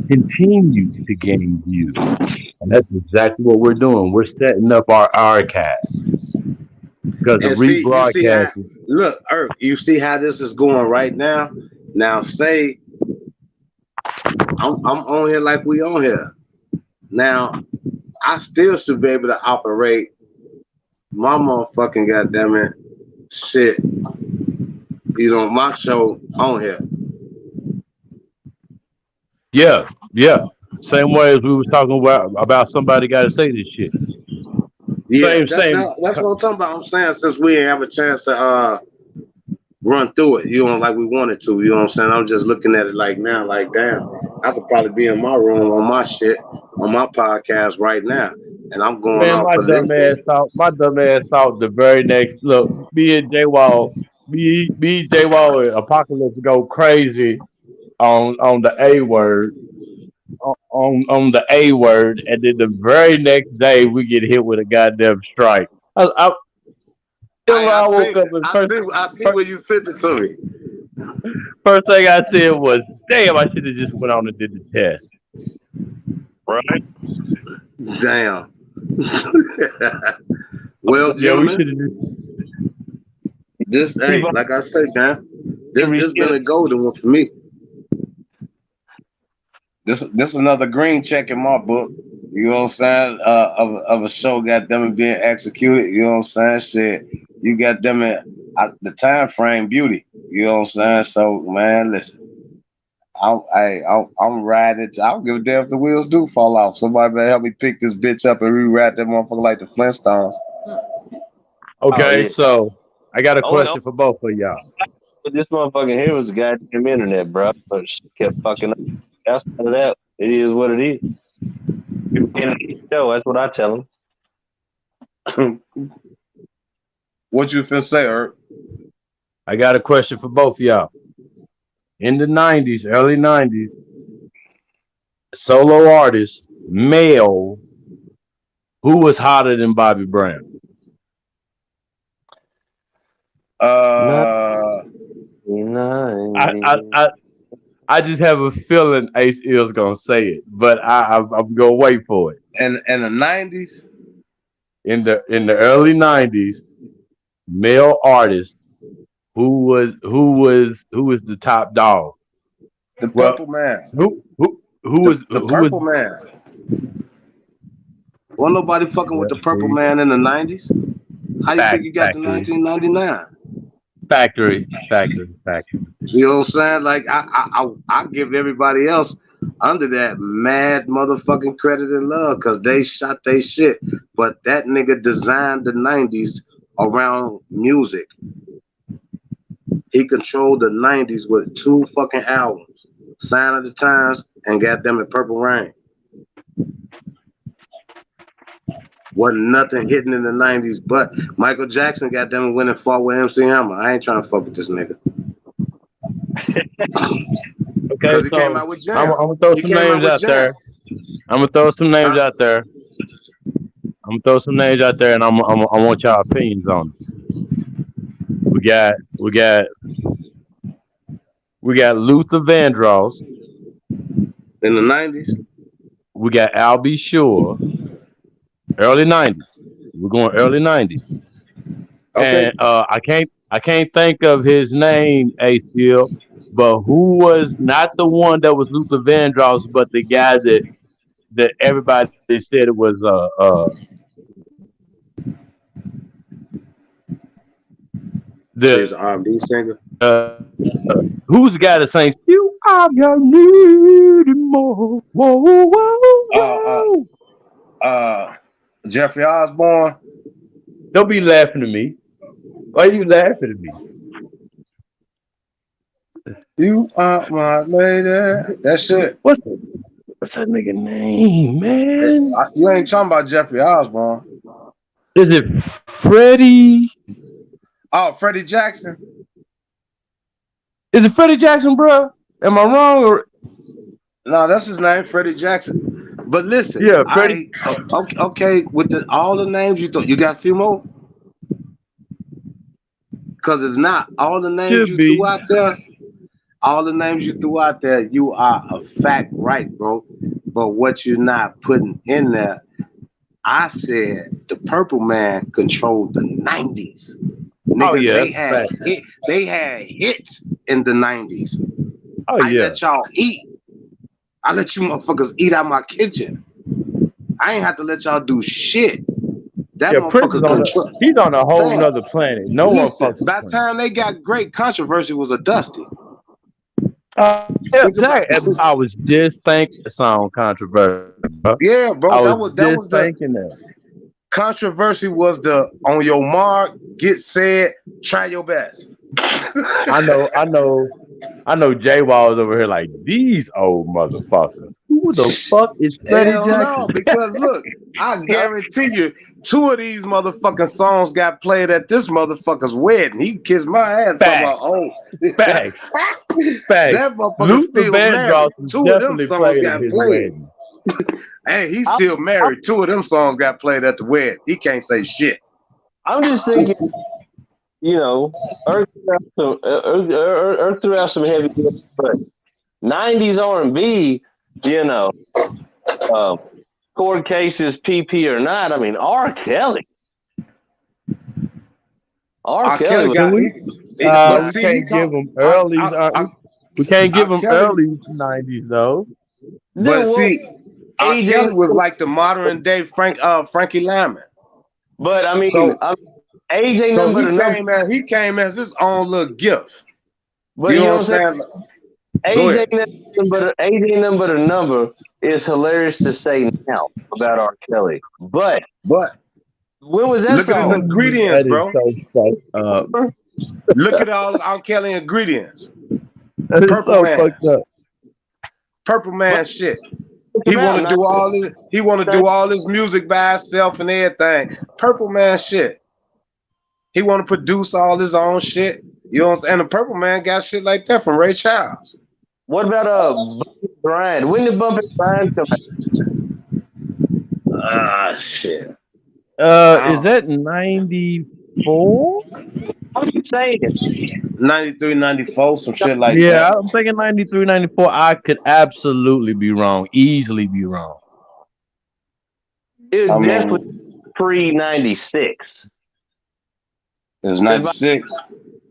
continue to gain views. And that's exactly what we're doing. We're setting up our archive because the And see, you see how rebroadcast. look, Irk, you see how this is going right now. Now say I'm on here like we on here. Now I still should be able to operate my motherfucking goddamn it shit. My show on here. Yeah, yeah. Same way as we was talking about somebody got to say this shit. Yeah, Same. that's what I'm talking about. I'm saying since we didn't have a chance to run through it, like we wanted to, you know what I'm saying? I'm just looking at it like now, like damn, I could probably be in my room on my shit, on my podcast right now. And I'm going Man, off of listening. my dumb ass thought the very next look, me and J Wall and Apocalypse go crazy on the A word. On the A word, and then the very next day we get hit with a goddamn strike. I woke up and I see where you sent it to me. first thing I said was, "Damn, I should have just went on and did the test." Right? Damn. Well, Yeah, we gentlemen, should have. hey, like I said, man, this been a golden one for me. This another green check in my book. You know what I'm saying? Of a show got them being executed. You know what I'm saying? Shit, you got them at the time frame beauty. You know what I'm saying? So man, listen, I'm riding it. I don't give a damn if the wheels do fall off. Somebody better help me pick this bitch up and rewrite that motherfucker like the Flintstones. Okay, yeah. so I got a Oh, no. question for both of y'all. But this motherfucker here was the goddamn internet, bro. So she kept fucking up. Outside of that, it is what it is. People can't show. That's what I tell them. What you finna say, Herb? I got a question for both of y'all. In the '90s, early '90s, solo artist, male, who was hotter than Bobby Brown? I just have a feeling Ace is gonna say it, but I'm gonna wait for it. In the 90s, In the early '90s, male artist, who was the top dog? the Purple Man. Who The who Purple was Man. Wasn't nobody fucking with the Purple Man in the 90s. How you think you got to 1999? Factory. You know what I'm saying? Like I give everybody else under that mad motherfucking credit and love because they shot they shit. But that nigga designed the 90s around music. He controlled the 90s with 2 fucking albums, Sign of the Times and goddamn it, Purple Rain. Wasn't nothing hitting in the 90s, but Michael Jackson got them winning fought with MC Hammer. I ain't trying to fuck with this nigga. Okay, He so came out with Jam. I'm gonna throw some names out there. I'm gonna throw some names out there. And I want y'all opinions on it. We got Luther Vandross. In the 90s? We got Al B. Sure. Early 90s. We're going early 90s. Okay. And I can't think of his name, ACL, but who was not the one that was Luther Vandross, but the guy that everybody said it was He's an R&B singer. Who's the guy that sings "You Are Your Needing More"? Whoa. Jeffrey Osborne. Don't be laughing at me. Why are you laughing at me? You are my lady. That shit. What's that nigga name, man? You ain't talking about Jeffrey Osborne. Is it Freddie? Oh, Freddie Jackson. Is it Freddie Jackson, bro? Am I wrong? Or No, that's his name, Freddie Jackson. But listen, Yeah, Freddie okay with all the names you thought. You got a few more? Because if not, all the names should you threw be. out there, all the names you threw out there, you are a fact right, bro. But what you're not putting in there, I said the Purple Man controlled the '90s. Oh Nigga, yeah, they that's a had fact. they had hits in the '90s. Oh I yeah. let y'all eat. I let you motherfuckers eat out my kitchen. I ain't have to let y'all do shit. That Yeah, Prince is motherfucker on the control. he's on a whole Fam, nother planet. No one listen, fucks with by the Prince. time they got great, Controversy was a Dusty. Yeah, Think about I was just thinking the song controversial, bro. yeah, I bro. was That just was the thinking that. Controversy was the on your mark, get set, try your best. I know J Wall is over here like these old motherfuckers. Who the fuck is Freddie Hell Jackson? no, because look, I guarantee you, two of these motherfucking songs got played at this motherfucker's wedding. He kissed my ass talking about, Facts, oh, facts, facts. that motherfucker Luther still married. Vandross was Two of them definitely songs played at got his played. wedding. Hey, he's I'm, still married. Two of them songs got played at the wedding. He can't say shit. I'm just thinking, Earth threw out some heavy hits, but '90s R&B, you know, uh, court cases, PP or not. I mean, R. Kelly. R. R. Kelly Kelly was. Can got we? but We see, he can't give called them early. We can't give R. them Kelly. early '90s though. But Then what? see, R. AJ. Kelly was like the modern day Frankie Lyman. But I mean, So AJ so number to number. he came as his own little gift. But You you know know what what I'm I'm saying? saying? Go AJ ahead. number to number is hilarious to say now about R. Kelly. But But when was that look at his song? ingredients, That is bro. so fucked up. Look at all R. Kelly ingredients. That is Purple so Man. fucked up. Purple What Man shit. it's He about? wanna do all this, he wanna do all this music by himself and everything. Purple Man shit. He wanna produce all his own shit. You know what I'm saying? And the Purple Man got shit like that from Ray Charles. What about Bumpy Brian? When did Bumpy Brian come out? Ah shit. Is Oh. that '94? I'm just saying. 93, 94, some shit like Yeah, that. I'm thinking '93, '94. I could absolutely be wrong. Easily be wrong. It I was definitely mean, pre '96. it was Because 96.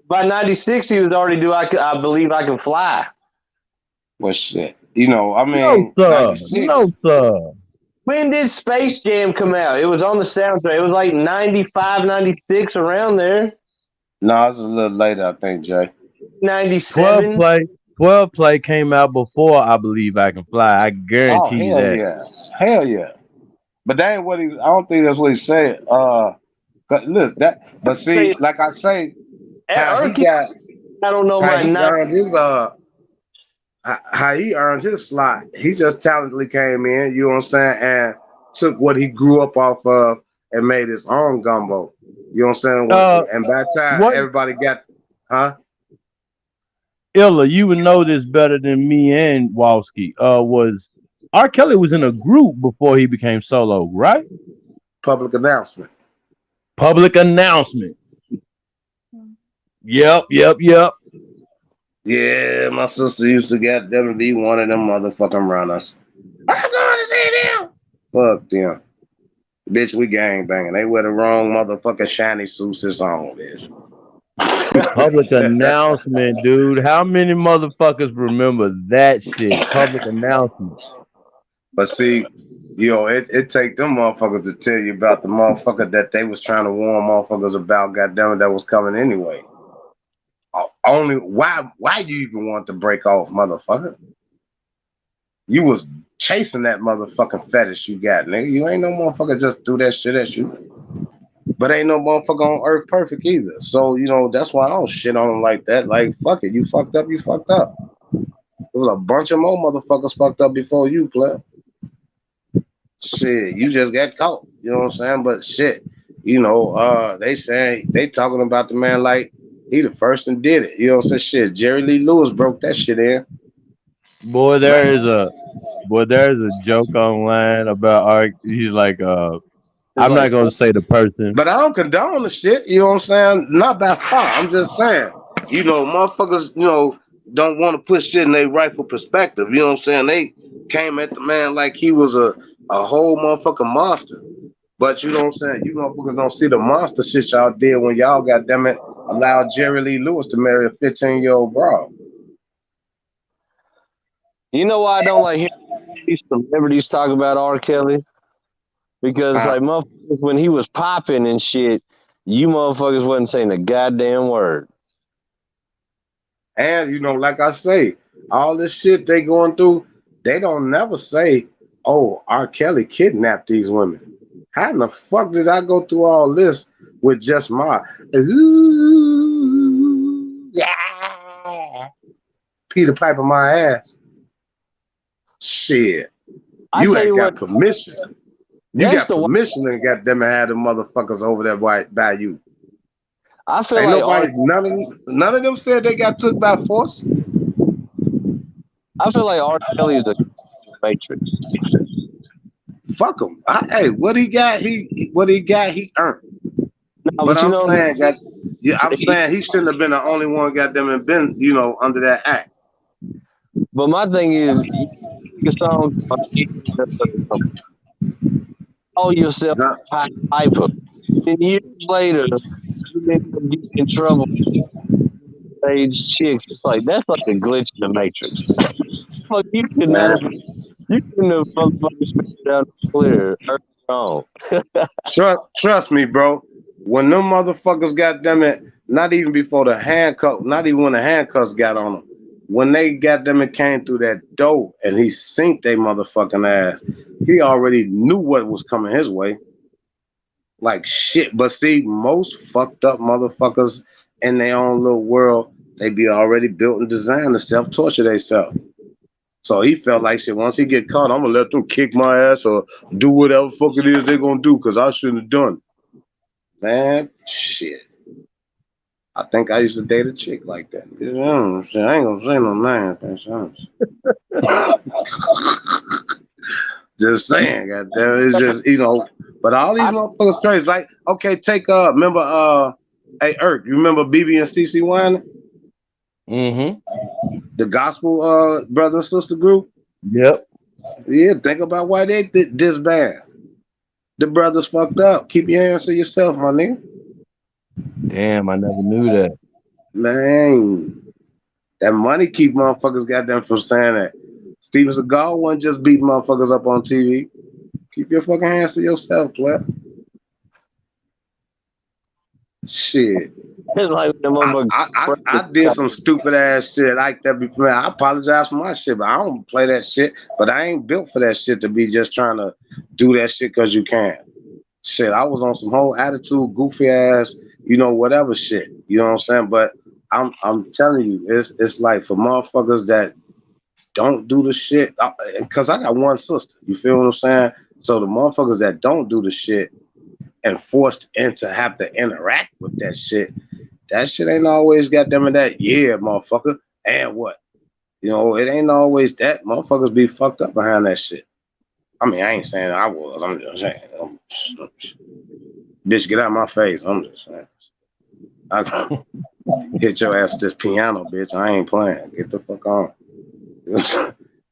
by '96 he was already I believe I can fly. Well shit. You know, I No, mean, sir. 96. No, sir. When did Space Jam come out? It was on the soundtrack. It was like 95, 96, around there. No, it's a little later, I think, Jay. 12 97. play. 12 play came out before I believe I can fly. I Oh guarantee you hell that. yeah. Hell yeah. But that ain't what he I don't think that's what he said. 'Cause look, that but see, Say, like I say, how he Erky, got I don't know how my he night. earned his how he earned his slot. He just talently came in, you know what I'm saying, and took what he grew up off of and made his own gumbo. You know what I'm Uh, saying? And by the time what everybody got huh? Illa, you would know this better than me and Walski. Was R. Kelly was in a group before he became solo, right? Public announcement. Public announcement. Yep. Yeah, my sister used to get them to be one of them motherfucking runners. I'm going to see them. Fuck them. Bitch, we gang banging. They wear the wrong motherfucking shiny suits it's on, bitch. Public announcement, dude. How many motherfuckers remember that shit? Public announcement. But see, it take them motherfuckers to tell you about the motherfucker that they was trying to warn motherfuckers about, goddamn it, that was coming anyway. Only why you even want to break off, motherfucker? You was chasing that motherfucking fetish you got, nigga. You ain't no motherfucker just do that shit at you. But ain't no motherfucker on earth perfect either. So, that's why I don't shit on them like that. Like, fuck it. You fucked up, you fucked up. There was a bunch of more motherfuckers fucked up before you, player. Shit, you just got caught. You know what I'm saying? But shit, they talking about the man like he the first and did it. You know what I'm saying? Shit, Jerry Lee Lewis broke that shit in. Boy, there's a joke online about art. He's like, It's I'm not like, gonna say the person. But I don't condone the shit. You know what I'm saying? Not by far. I'm just saying. Motherfuckers. Don't want to put shit in their rightful perspective. You know what I'm saying? They came at the man like he was a whole motherfucking monster. But you know what I'm saying? You motherfuckers don't see the monster shit y'all did when y'all, goddamn it, allowed Jerry Lee Lewis to marry a 15-year-old broad. you know why I don't like hearing these celebrities talk about R. Kelly? Because like motherfuckers, when he was popping and shit, you motherfuckers wasn't saying a goddamn word. And like I say, all this shit they going through, they don't never say, "Oh, R. Kelly kidnapped these women." How in the fuck did I go through all this with just my ooh, yeah, Peter Piper my ass? Shit, I tell ain't you got what, permission. You that's got the one. permission to goddamn have them motherfuckers over there by you. I feel Ain't like nobody, none of them said they got took by force. R. Kelly is a matrix. Fuck him. Hey, what he got, he earned. No, But but you know, I'm saying he shouldn't have been the only one goddamn and been, under that act. but my thing is, you make a song, call yourself Huh? Piper. And years later, you end up getting in trouble with age chicks. It's like that's like a glitch in the matrix. Fuck, you could not have. Man, You couldn't have motherfuckers figured out clear early on. trust me, bro. When them motherfuckers goddamn it, not even before the handcuff, not even when the handcuffs got on them. When they goddamn it came through that door and he synced they motherfucking ass, he already knew what was coming his way. Like shit. But see, most fucked up motherfuckers in their own little world, they be already built and designed to self-torture themselves. So he felt like shit. Once he get caught, I'm gonna let them kick my ass or do whatever fuck it is they're gonna do because I shouldn't have done. Man, shit. I think I used to date a chick like that. I ain't gonna say no names. Just saying, goddamn. It's just But all these motherfuckers crazy. Like, okay, take remember hey Irk, you remember BB and CC Wine? Mm-hmm. The gospel brother and sister group? Yep. Yeah, think about why they did this bad. The brothers fucked up. Keep your hands to yourself, my nigga. Damn, I never knew that. Man, that money keep motherfuckers got them from saying that. Steven Seagal wasn't just beating motherfuckers up on TV. Keep your fucking hands to yourself, player. Shit. It's like the motherfucker. I did some stupid ass shit like that before. I apologize for my shit, but I don't play that shit. But I ain't built for that shit to be just trying to do that shit because you can. Shit, I was on some whole attitude, goofy ass, whatever shit. You know what I'm saying? But I'm telling you, it's like for motherfuckers that don't do the shit, because I got one sister. You feel what I'm saying? So the motherfuckers that don't do the shit and forced into have to interact with that shit ain't always got them in that, yeah, motherfucker. And what? It ain't always that. Motherfuckers be fucked up behind that shit. I mean, I ain't saying I was. I'm just saying. Bitch, get out of my face. I'm just saying. I hit your ass with this piano, bitch. I ain't playing. Get the fuck on.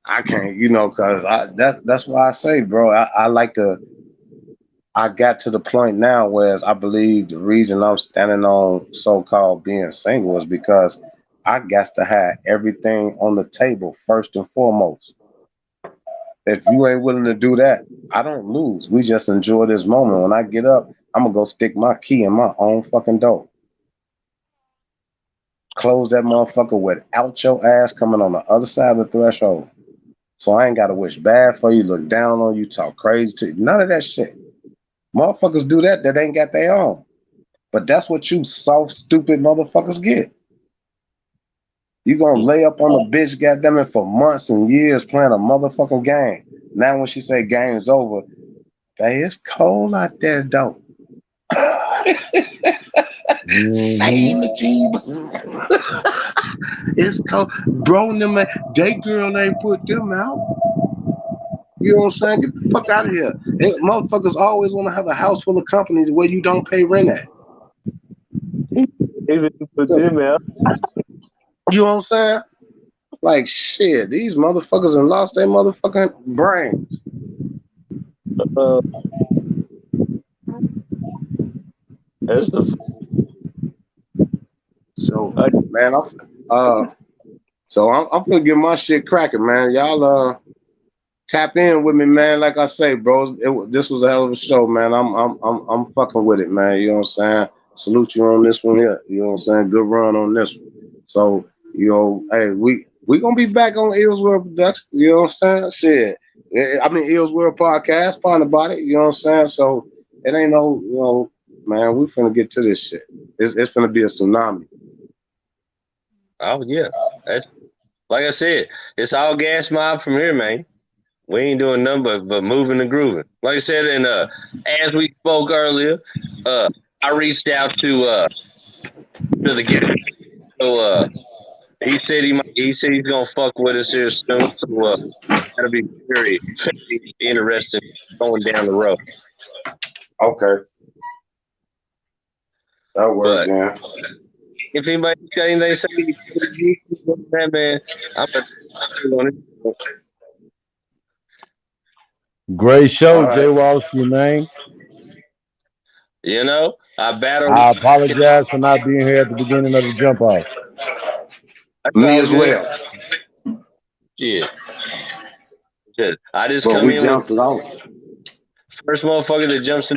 I can't, cause that's why I say, bro, I like to. I got to the point now where I believe the reason I'm standing on so-called being single is because I got to have everything on the table first and foremost. If you ain't willing to do that, I don't lose. We just enjoy this moment. When I get up, I'm gonna go stick my key in my own fucking door. Close that motherfucker without your ass coming on the other side of the threshold. So I ain't gotta wish bad for you, look down on you, talk crazy to you. None of that shit. Motherfuckers do that ain't got their own. But that's what you soft, stupid motherfuckers get. You gonna lay up on a bitch, goddammit, for months and years playing a motherfucking game. Now when she say game's over, hey, it's cold out there, though. Same achievers. It's cold. Bro, them, they girl ain't put them out. You know what I'm saying? Get the fuck out of here. Motherfuckers always want to have a house full of companies where you don't pay rent at. Even put them out. You know what I'm saying? Like, shit, these motherfuckers have lost their motherfucking brains. That's the. So, man, I'm gonna get my shit cracking, man. Y'all tap in with me, man. Like I say, bros, this was a hell of a show, man. I'm fucking with it, man. You know what I'm saying? Salute you on this one here. You know what I'm saying? Good run on this one. So, you know, hey, we gonna be back on Ills World Production. You know what I'm saying? Shit. I mean, Ills World Podcast, partner about it. You know what I'm saying? So it ain't no, you know, man, we finna get to this shit. It's finna be a tsunami. Oh yeah, that's like I said. It's all gas mob from here, man. We ain't doing nothing but moving and grooving. Like I said, and as we spoke earlier, I reached out to the guy. So he said he's gonna fuck with us here soon. So that'll be very, very interesting going down the road. Okay. That works, man. If anybody got anything to say, man, I'm on it. Great show, Jay Walsh, your name. You know, I apologize for not being here at the beginning of the jump off. Me as well. Yeah. I just but come we in jumped with out. first motherfucker that jumps in.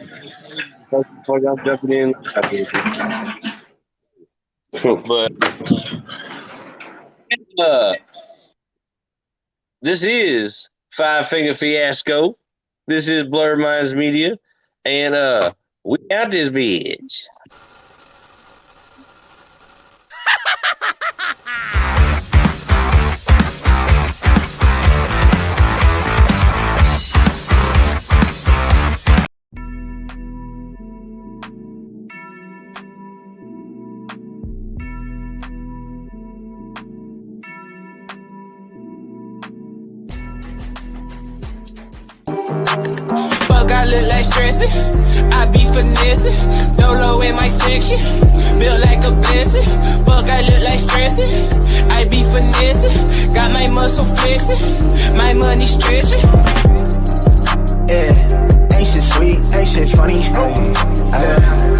First motherfucker I'm jumping in. But this is Five Finger Fiasco. This is Blurred Minds Media, and we out this bitch. Fuck, I look like stressing. I be finessing. Dolo in my section. Built like a blessing. Fuck, I look like stressing. I be finessing. Got my muscle flexing. My money stretching. Yeah, ain't shit sweet, ain't shit funny.